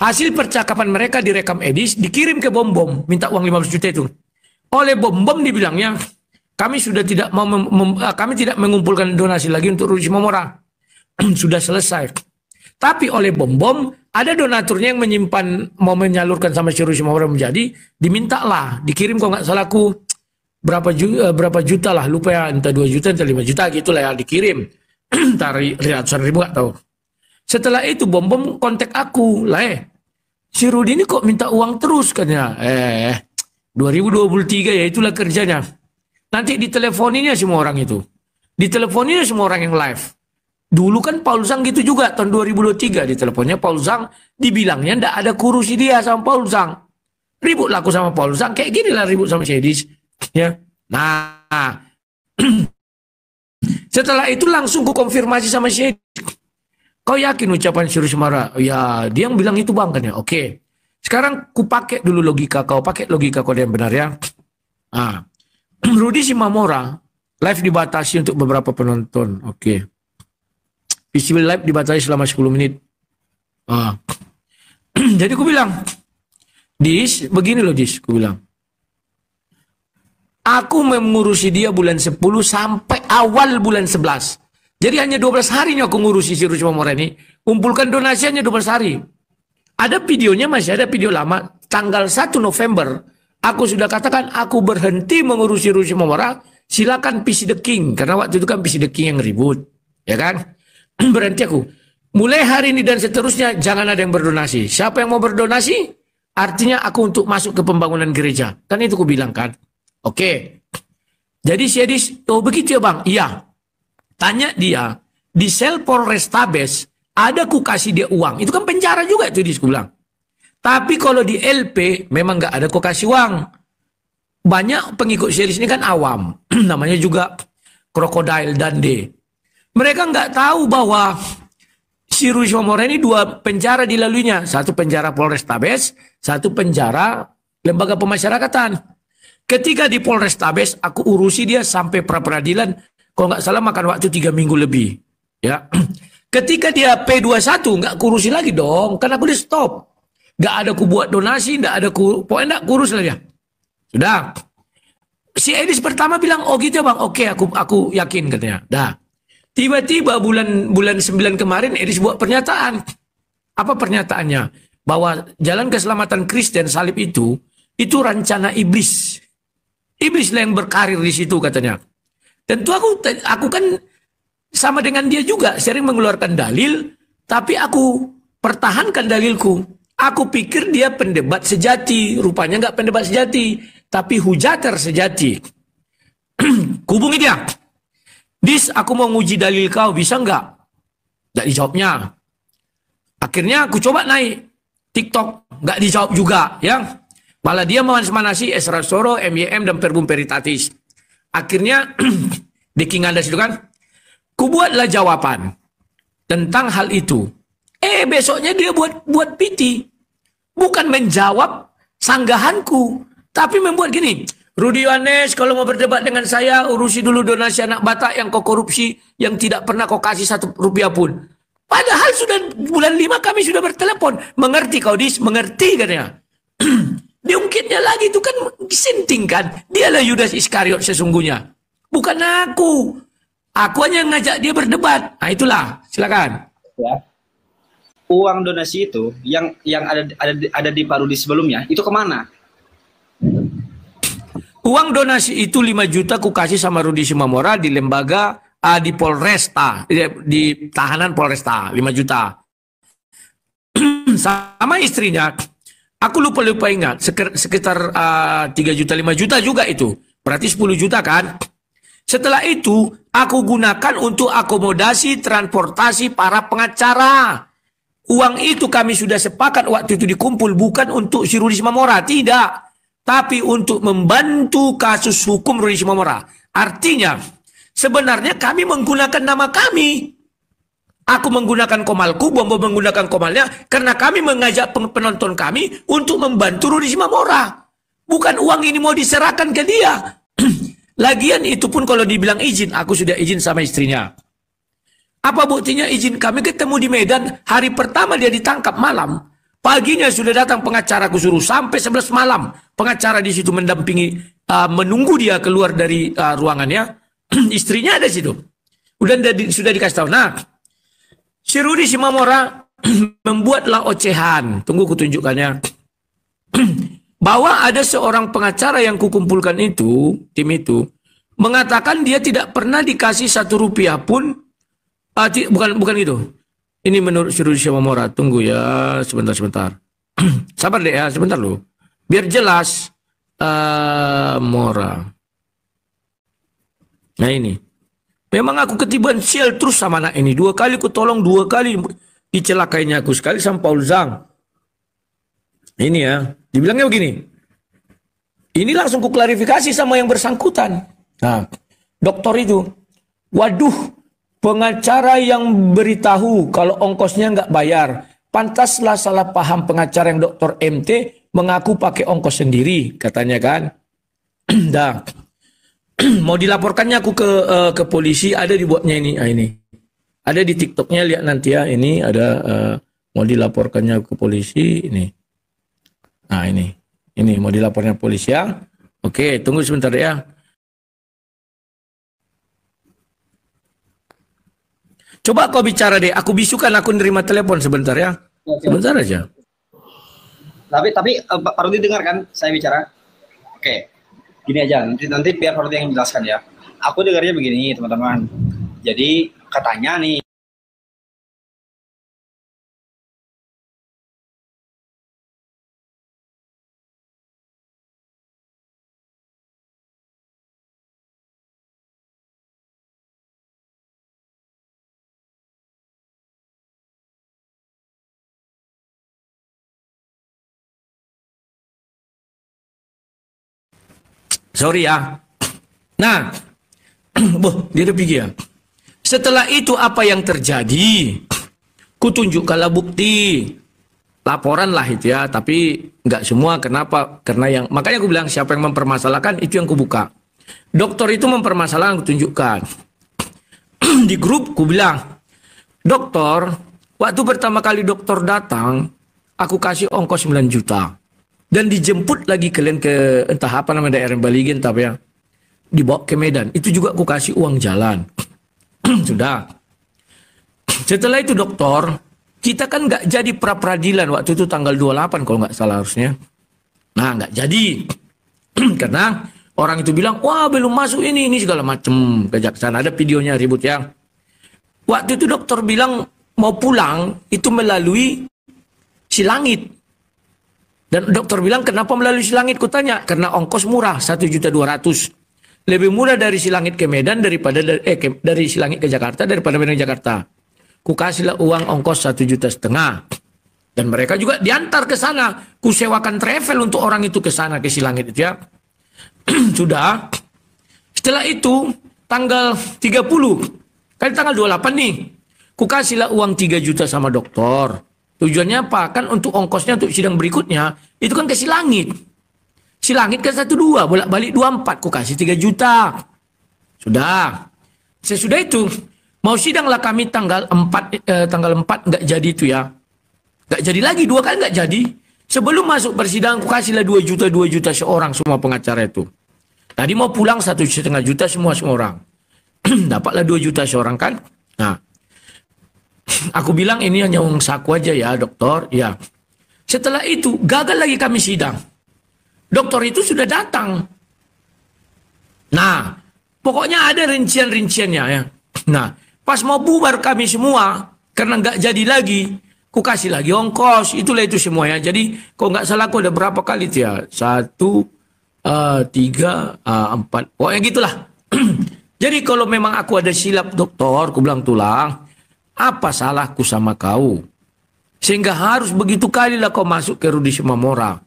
hasil percakapan mereka direkam Edis, dikirim ke Bom-Bom, minta uang 15 juta itu. Oleh Bom-Bom dibilangnya, kami sudah tidak mau kami tidak mengumpulkan donasi lagi untuk Rudi Simamora. Sudah selesai. Tapi oleh Bom-Bom ada donaturnya yang menyimpan mau menyalurkan sama si Rudi Simamora menjadi dimintalah dikirim kok nggak salah aku berapa juta lah lupa ya entah 2 juta entah 5 juta gitulah ya dikirim dari ratusan ribu nggak tahu. Setelah itu Bom-Bom kontak aku lah si Rudi ini kok minta uang terus kan ya 2023 ya itulah kerjanya. Nanti diteleponinya semua orang itu. Diteleponinya semua orang yang live. Dulu kan Paul Zhang gitu juga tahun 2023 diteleponnya Paul Zhang dibilangnya ndak ada kurusi dia sama Paul Zhang. Ribut laku sama Paul Zhang kayak gini lah ribut sama Edis ya. Nah setelah itu langsung ku konfirmasi sama Edis. Kau yakin ucapan Rudi Simamora? Ya dia yang bilang itu bang kan ya. Oke. Sekarang ku pakai dulu logika kau, pakai logika kau yang benar ya. Nah, Rudi Simamora live dibatasi untuk beberapa penonton. Oke. Visible live dibatasi selama 10 menit. Jadi aku bilang, Dis, begini loh Dis, aku bilang. Aku mengurusi dia bulan 10 sampai awal bulan 11. Jadi hanya 12 hari ini aku ngurusi si Rudi Simamora ini. Kumpulkan donasi hanya 12 hari. Ada videonya masih ada video lama. Tanggal 1 November, aku sudah katakan aku berhenti mengurusi Rudi Simamora. Silakan PC The King. Karena waktu itu kan PC The King yang ribut. Ya kan? Berhenti aku. Mulai hari ini dan seterusnya jangan ada yang berdonasi. Siapa yang mau berdonasi? Artinya aku untuk masuk ke pembangunan gereja. Kan itu aku bilang kan. Oke. Jadi si Edis, oh begitu ya bang? Iya. Tanya dia, di sel Polrestabes ada ku kasih dia uang. Itu kan penjara juga itu Edis, aku bilang. Tapi kalau di LP memang nggak ada ku kasih uang. Banyak pengikut si Edis ini kan awam. Namanya juga Crocodile Dundee. Mereka nggak tahu bahwa si Rudi Simamora ini 2 penjara dilaluinya. 1 penjara Polrestabes, 1 penjara lembaga pemasyarakatan. Ketika di Polrestabes, aku urusi dia sampai pra-peradilan. Kalau nggak salah makan waktu 3 minggu lebih. Ya. Ketika dia P21, nggak kurusi lagi dong. Kan aku di stop. Nggak ada ku buat donasi, nggak ada ku, pokoknya nggak kurus lah dia. Sudah. Si Edis pertama bilang, oh gitu ya bang. Oke, aku yakin katanya. Dah. Tiba-tiba bulan 9 kemarin Edis buat pernyataan. Apa pernyataannya? Bahwa jalan keselamatan Kristen salib itu rencana iblis. Iblislah yang berkarir di situ katanya. Tentu aku kan sama dengan dia juga sering mengeluarkan dalil, tapi aku pertahankan dalilku. Aku pikir dia pendebat sejati, rupanya nggak pendebat sejati, tapi hujater sejati. Hubungi dia. Dis, aku mau nguji dalil kau, bisa nggak? Nggak dijawabnya. Akhirnya aku coba naik TikTok, nggak dijawab juga, ya. Malah dia manas-manasi Esra Soro, MYM, dan Verbum Veritatis. Akhirnya, di King Andas itu kan, kubuatlah jawaban tentang hal itu. Besoknya dia buat PT. Bukan menjawab sanggahanku, tapi membuat gini. Rudi Yohanes, kalau mau berdebat dengan saya, urusi dulu donasi anak Batak yang kau korupsi, yang tidak pernah kau kasih 1 rupiah pun. Padahal sudah bulan 5 kami sudah bertelepon. Mengerti kau, Dis? Mengerti katanya. Diungkitnya lagi itu kan disenting kan. Dialah Yudas Iskariot sesungguhnya. Bukan aku. Aku hanya ngajak dia berdebat. Nah itulah, silakan. Ya. Uang donasi itu yang ada di Pak Rudi sebelumnya itu kemana? Uang donasi itu 5 juta ku kasih sama Rudi Simamora di lembaga di Polresta, di tahanan Polresta 5 juta. Sama istrinya. Aku lupa ingat, sekitar 3 juta, 5 juta juga itu. Berarti 10 juta kan? Setelah itu, aku gunakan untuk akomodasi transportasi para pengacara. Uang itu kami sudah sepakat waktu itu dikumpul, bukan untuk si Rudi Simamora, tidak. Tapi untuk membantu kasus hukum Rudi Simamora. Artinya, sebenarnya kami menggunakan nama kami. Aku menggunakan komalku, Bombo menggunakan komalnya, karena kami mengajak penonton kami untuk membantu Rudi Simamora. Bukan uang ini mau diserahkan ke dia. Lagian itu pun kalau dibilang izin, aku sudah izin sama istrinya. Apa buktinya izin? Kami ketemu di Medan, hari pertama dia ditangkap malam. Paginya sudah datang pengacara, aku suruh sampai 11 malam. Pengacara di situ mendampingi, menunggu dia keluar dari ruangannya. Istrinya ada di situ. Sudah dikasih tahu. Nah, si Rudi Simamora membuatlah ocehan. Tunggu kutunjukkannya. Bahwa ada seorang pengacara yang kukumpulkan itu, tim itu, mengatakan dia tidak pernah dikasih 1 rupiah pun. Bukan itu. Ini menurut si Rudi Simamora. Tunggu ya, sebentar. Sabar deh ya, sebentar loh. Biar jelas. Mora. Nah ini. Memang aku ketiban sial terus sama anak ini. 2 kali ku tolong, 2 kali dicelakainya aku. Sekali sama Paul Zhang. Ini ya. Dibilangnya begini. Ini langsung ku klarifikasi sama yang bersangkutan. Nah, dokter itu. Waduh, pengacara yang beritahu kalau ongkosnya nggak bayar. Pantaslah salah paham pengacara yang Dr. MT mengaku pakai ongkos sendiri. Katanya kan. Dah. Mau dilaporkannya aku ke polisi, ada dibuatnya ini. Ini ada di TikToknya, lihat nanti ya. Ini ada mau dilaporkannya ke polisi ini. Nah ini mau dilapornya polisi ya. Oke, tunggu sebentar ya. Coba kau bicara deh, aku bisukan, aku nerima telepon sebentar ya. Sebentar aja. Tapi Pak Rudi dengar kan saya bicara? Oke. Gini aja, nanti biar Pak Rudi yang jelaskan ya. Aku dengarnya begini, teman-teman. Jadi katanya nih, sorry ya. Nah, dia udah pergi ya. Setelah itu apa yang terjadi? Kutunjukkanlah bukti. laporan lah itu ya, tapi nggak semua. Kenapa? Karena makanya aku bilang siapa yang mempermasalahkan itu yang kubuka. Dokter itu mempermasalahkan, aku tunjukkan. Di grup ku bilang, dokter, waktu pertama kali dokter datang, aku kasih ongkos 9 juta. Dan dijemput lagi kalian ke entah apa nama daerah Baligin, tapi ya, dibawa ke Medan. Itu juga aku kasih uang jalan. Sudah. Setelah itu dokter, kita kan nggak jadi pra-peradilan waktu itu tanggal 28 kalau nggak salah harusnya. Nah, nggak jadi. Karena orang itu bilang, wah belum masuk ini segala macam kejaksaan. Ada videonya ribut ya. Waktu itu dokter bilang mau pulang itu melalui Silangit. Dan dokter bilang kenapa melalui Silangit? Kutanya, karena ongkos murah 1.200.000. Lebih murah dari Silangit ke Medan daripada dari Silangit ke Jakarta daripada Medan ke Jakarta. Ku kasihlah uang ongkos 1,5 juta. Dan mereka juga diantar ke sana. Ku sewakan travel untuk orang itu ke sana ke Silangit itu ya. Sudah. Setelah itu tanggal 30 kan tanggal 28 nih. Ku kasihlah uang 3 juta sama dokter. Tujuannya apa? Kan untuk ongkosnya untuk sidang berikutnya itu kan ke Silangit. Silangit kan 1,2, bolak-balik 2,4. Ku kasih 3 juta. Sudah. Sesudah itu mau sidang lah kami tanggal 4 nggak jadi itu ya. Nggak jadi lagi 2 kali nggak jadi. Sebelum masuk persidangan ku kasihlah 2 juta seorang semua pengacara itu. Tadi mau pulang 1,5 juta semua orang. Dapatlah 2 juta seorang kan. Nah, aku bilang ini hanya uang saku aja ya dokter. Ya. Setelah itu gagal lagi kami sidang. Dokter itu sudah datang. Nah, pokoknya ada rincian-rinciannya ya. Nah, pas mau bubar kami semua karena nggak jadi lagi, ku kasih lagi ongkos. Itulah itu semua ya. Jadi kalau nggak salah aku ada berapa kali itu ya? 1, 3, 4. Pokoknya gitulah. Jadi kalau memang aku ada silap dokter, ku bilang tulang. Apa salahku sama kau? Sehingga harus begitu kali lah kau masuk ke Rudi Simamora.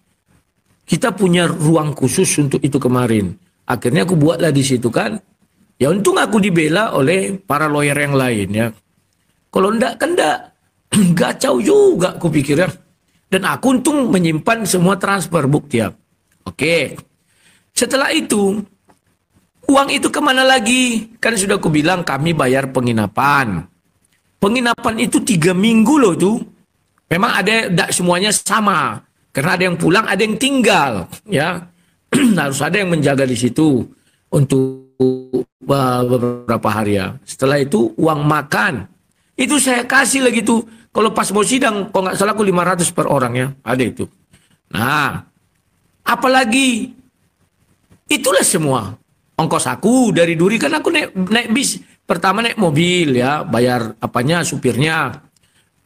Kita punya ruang khusus untuk itu kemarin. Akhirnya aku buatlah di situ kan. Ya untung aku dibela oleh para lawyer yang lain ya. Kalau enggak kan enggak. Gacau juga aku pikir ya. Dan aku untung menyimpan semua transfer bukti ya. Oke. Setelah itu, uang itu kemana lagi? Kan sudah aku bilang kami bayar penginapan. Penginapan itu 3 minggu loh tuh. Memang ada semuanya sama. Karena ada yang pulang, ada yang tinggal. Ya, harus ada yang menjaga di situ untuk beberapa hari ya. Setelah itu uang makan. Itu saya kasih lagi tuh. Kalau pas mau sidang, kalau nggak salah aku 500 per orang ya. Ada itu. Nah, apalagi itulah semua. Ongkos aku dari Duri kan aku naik bis. Pertama naik mobil ya, bayar apanya supirnya.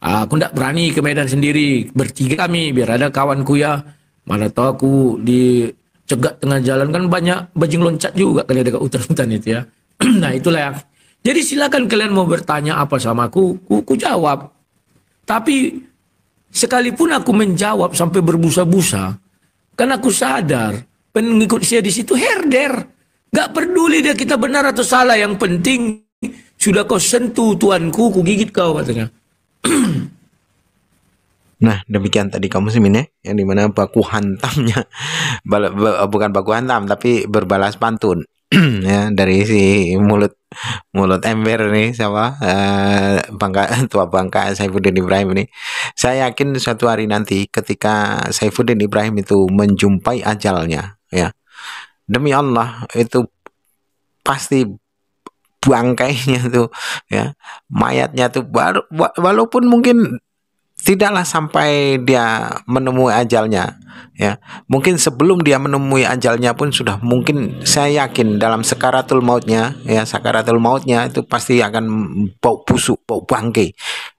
Aku tidak berani ke Medan sendiri, bertiga kami biar ada kawanku ya. Mana tahu aku dicegat tengah jalan kan banyak bajing loncat juga kali dekat hutan-hutan itu ya. Nah itulah ya. Jadi silakan kalian mau bertanya apa sama aku jawab. Tapi sekalipun aku menjawab sampai berbusa-busa, kan aku sadar pengikut saya di situ herder. Gak peduli dia kita benar atau salah, yang penting sudah kau sentuh tuanku, ku gigit kau katanya. Nah, demikian tadi kaum muslimin ya, yang dimana baku hantamnya, bukan baku hantam, tapi berbalas pantun ya dari si mulut ember nih sama tua bangka Saifuddin Ibrahim ini. Saya yakin suatu hari nanti ketika Saifuddin Ibrahim itu menjumpai ajalnya, ya demi Allah itu pasti bangkainya tuh ya, mayatnya tuh walaupun mungkin tidaklah sampai dia menemui ajalnya ya, mungkin sebelum dia menemui ajalnya pun sudah mungkin saya yakin dalam sakaratul mautnya ya, sakaratul mautnya itu pasti akan bau busuk, bau bangkai.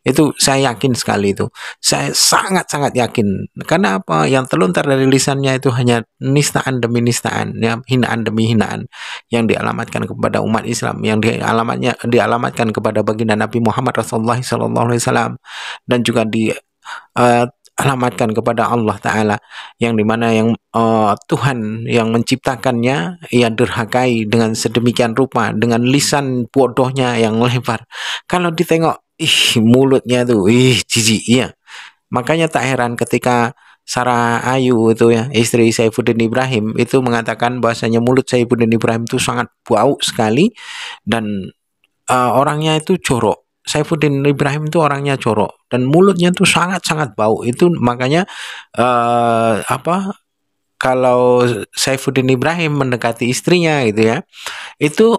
Itu saya yakin sekali, itu saya sangat-sangat yakin. Karena apa? Yang terlontar dari lisannya itu hanya nistaan demi nistaan ya, hinaan demi hinaan yang dialamatkan kepada umat Islam, yang dialamatkan kepada baginda Nabi Muhammad Rasulullah SAW, dan juga dialamatkan kepada Allah Ta'ala, yang dimana Tuhan yang menciptakannya ia derhakai dengan sedemikian rupa, dengan lisan bodohnya yang lebar. Kalau ditengok mulutnya tuh jijik ya, Makanya tak heran ketika Sarah Ayu itu ya, istri Saifuddin Ibrahim itu mengatakan bahwasanya mulut Saifuddin Ibrahim itu sangat bau sekali dan orangnya itu jorok. Saifuddin Ibrahim itu orangnya jorok dan mulutnya itu sangat-sangat bau. Itu makanya kalau Saifuddin Ibrahim mendekati istrinya gitu ya, itu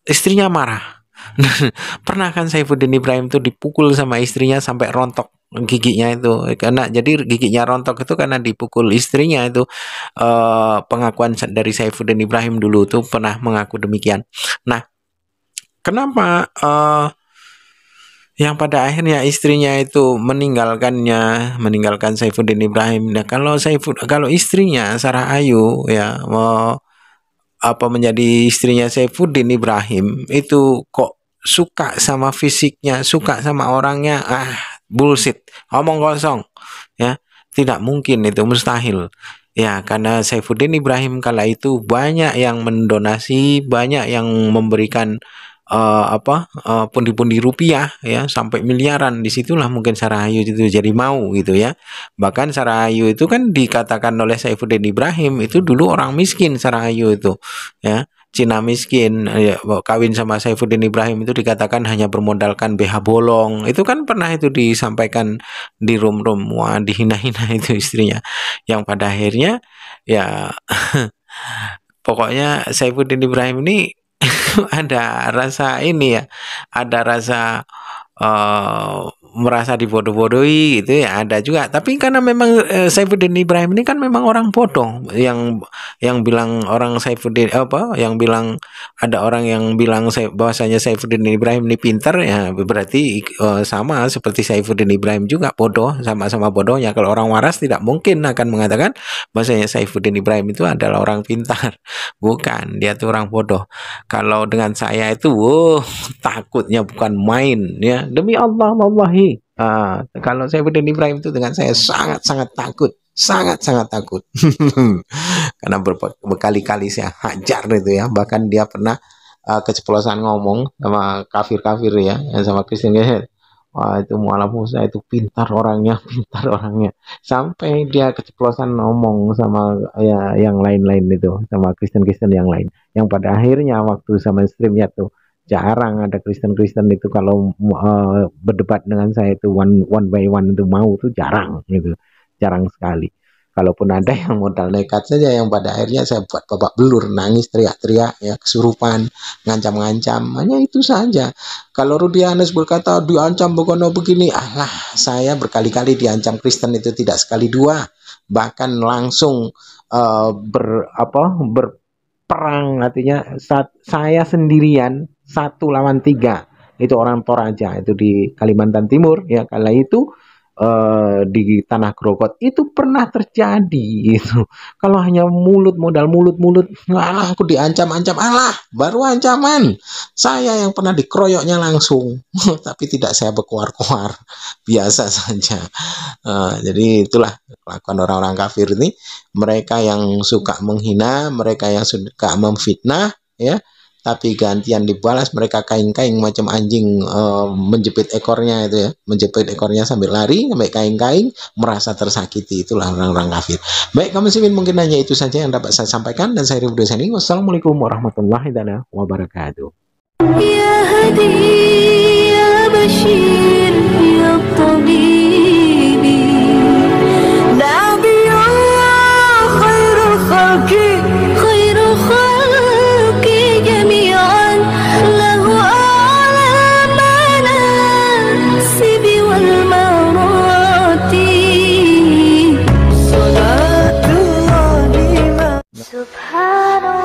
istrinya marah. Pernah kan Saifuddin Ibrahim itu dipukul sama istrinya sampai rontok giginya itu, karena jadi giginya rontok itu karena dipukul istrinya itu. Pengakuan dari Saifuddin Ibrahim dulu tuh pernah mengaku demikian. Nah, kenapa yang pada akhirnya istrinya itu meninggalkan Saifuddin Ibrahim? Nah, kalau istrinya Sarah Ayu ya menjadi istrinya Saifuddin Ibrahim itu kok suka sama fisiknya, suka sama orangnya, bullshit, omong kosong ya, tidak mungkin, itu mustahil ya, karena Saifuddin Ibrahim kala itu banyak yang mendonasi, banyak yang memberikan pundi-pundi rupiah ya, sampai miliaran. Disitulah mungkin Sarah Ayu itu jadi mau gitu ya. Bahkan Sarah Ayu itu kan dikatakan oleh Saifuddin Ibrahim itu dulu orang miskin. Sarah Ayu itu ya, Cina miskin ya, kawin sama Saifuddin Ibrahim itu dikatakan hanya bermodalkan BH bolong. Itu kan pernah itu disampaikan di room-room, wah dihina-hina itu istrinya, yang pada akhirnya ya pokoknya Saifuddin Ibrahim ini ada rasa ini ya, ada rasa merasa dibodoh-bodohi gitu ya, ada juga. Tapi karena memang Saifuddin Ibrahim ini kan memang orang bodoh, yang bilang orang Saifuddin yang bilang, ada orang yang bilang bahwasanya Saifuddin Ibrahim ini pintar ya, berarti sama seperti Saifuddin Ibrahim juga bodoh, sama-sama bodohnya. Kalau orang waras tidak mungkin akan mengatakan bahwasanya Saifuddin Ibrahim itu adalah orang pintar, bukan, dia tuh orang bodoh. Kalau dengan saya itu takutnya bukan main ya, demi Allah wallahi. Kalau Saifuddin Ibrahim itu dengan saya sangat-sangat takut, sangat-sangat takut. Karena berkali-kali saya hajar itu ya, bahkan dia pernah keceplosan ngomong sama kafir-kafir ya, sama Kristen. Wah, itu mualaf Musa itu pintar orangnya, sampai dia keceplosan ngomong sama ya yang lain-lain itu, sama Kristen-Kristen yang lain, yang pada akhirnya waktu sama streamnya tuh jarang ada Kristen-Kristen itu kalau berdebat dengan saya itu one by one itu mau tuh jarang gitu, jarang sekali. Kalaupun ada yang modal nekat saja, yang pada akhirnya saya buat babak belur, nangis, teriak-teriak ya, kesurupan, ngancam-ngancam, hanya itu saja. Kalau Rudianes berkata diancam begini, saya berkali-kali diancam Kristen itu tidak sekali dua, bahkan langsung berperang, artinya saat saya sendirian 1 lawan 3 itu orang Toraja itu di Kalimantan Timur ya, kala itu di Tanah Grogol itu pernah terjadi itu. Kalau hanya modal mulut, aku diancam-ancam, baru ancaman. Saya yang pernah dikeroyoknya langsung, tapi tidak saya berkoar-koar, biasa saja. Jadi itulah kelakuan orang-orang kafir ini, mereka yang suka menghina, mereka yang suka memfitnah ya, tapi gantian dibalas mereka kain-kain macam anjing, menjepit ekornya itu ya, menjepit ekornya sambil lari sampai kain-kain, merasa tersakiti. Itulah orang-orang kafir. Baik kaum muslimin, mungkin hanya itu saja yang dapat saya sampaikan, dan saya Ridho Sani. Wassalamualaikum warahmatullahi wabarakatuh. Ya Hadi ya Bashir ya Tabibi, Nabiyullah khairul khalqi jami'an, lahu a'la manasibi wal marati, salatullahi subhanallah.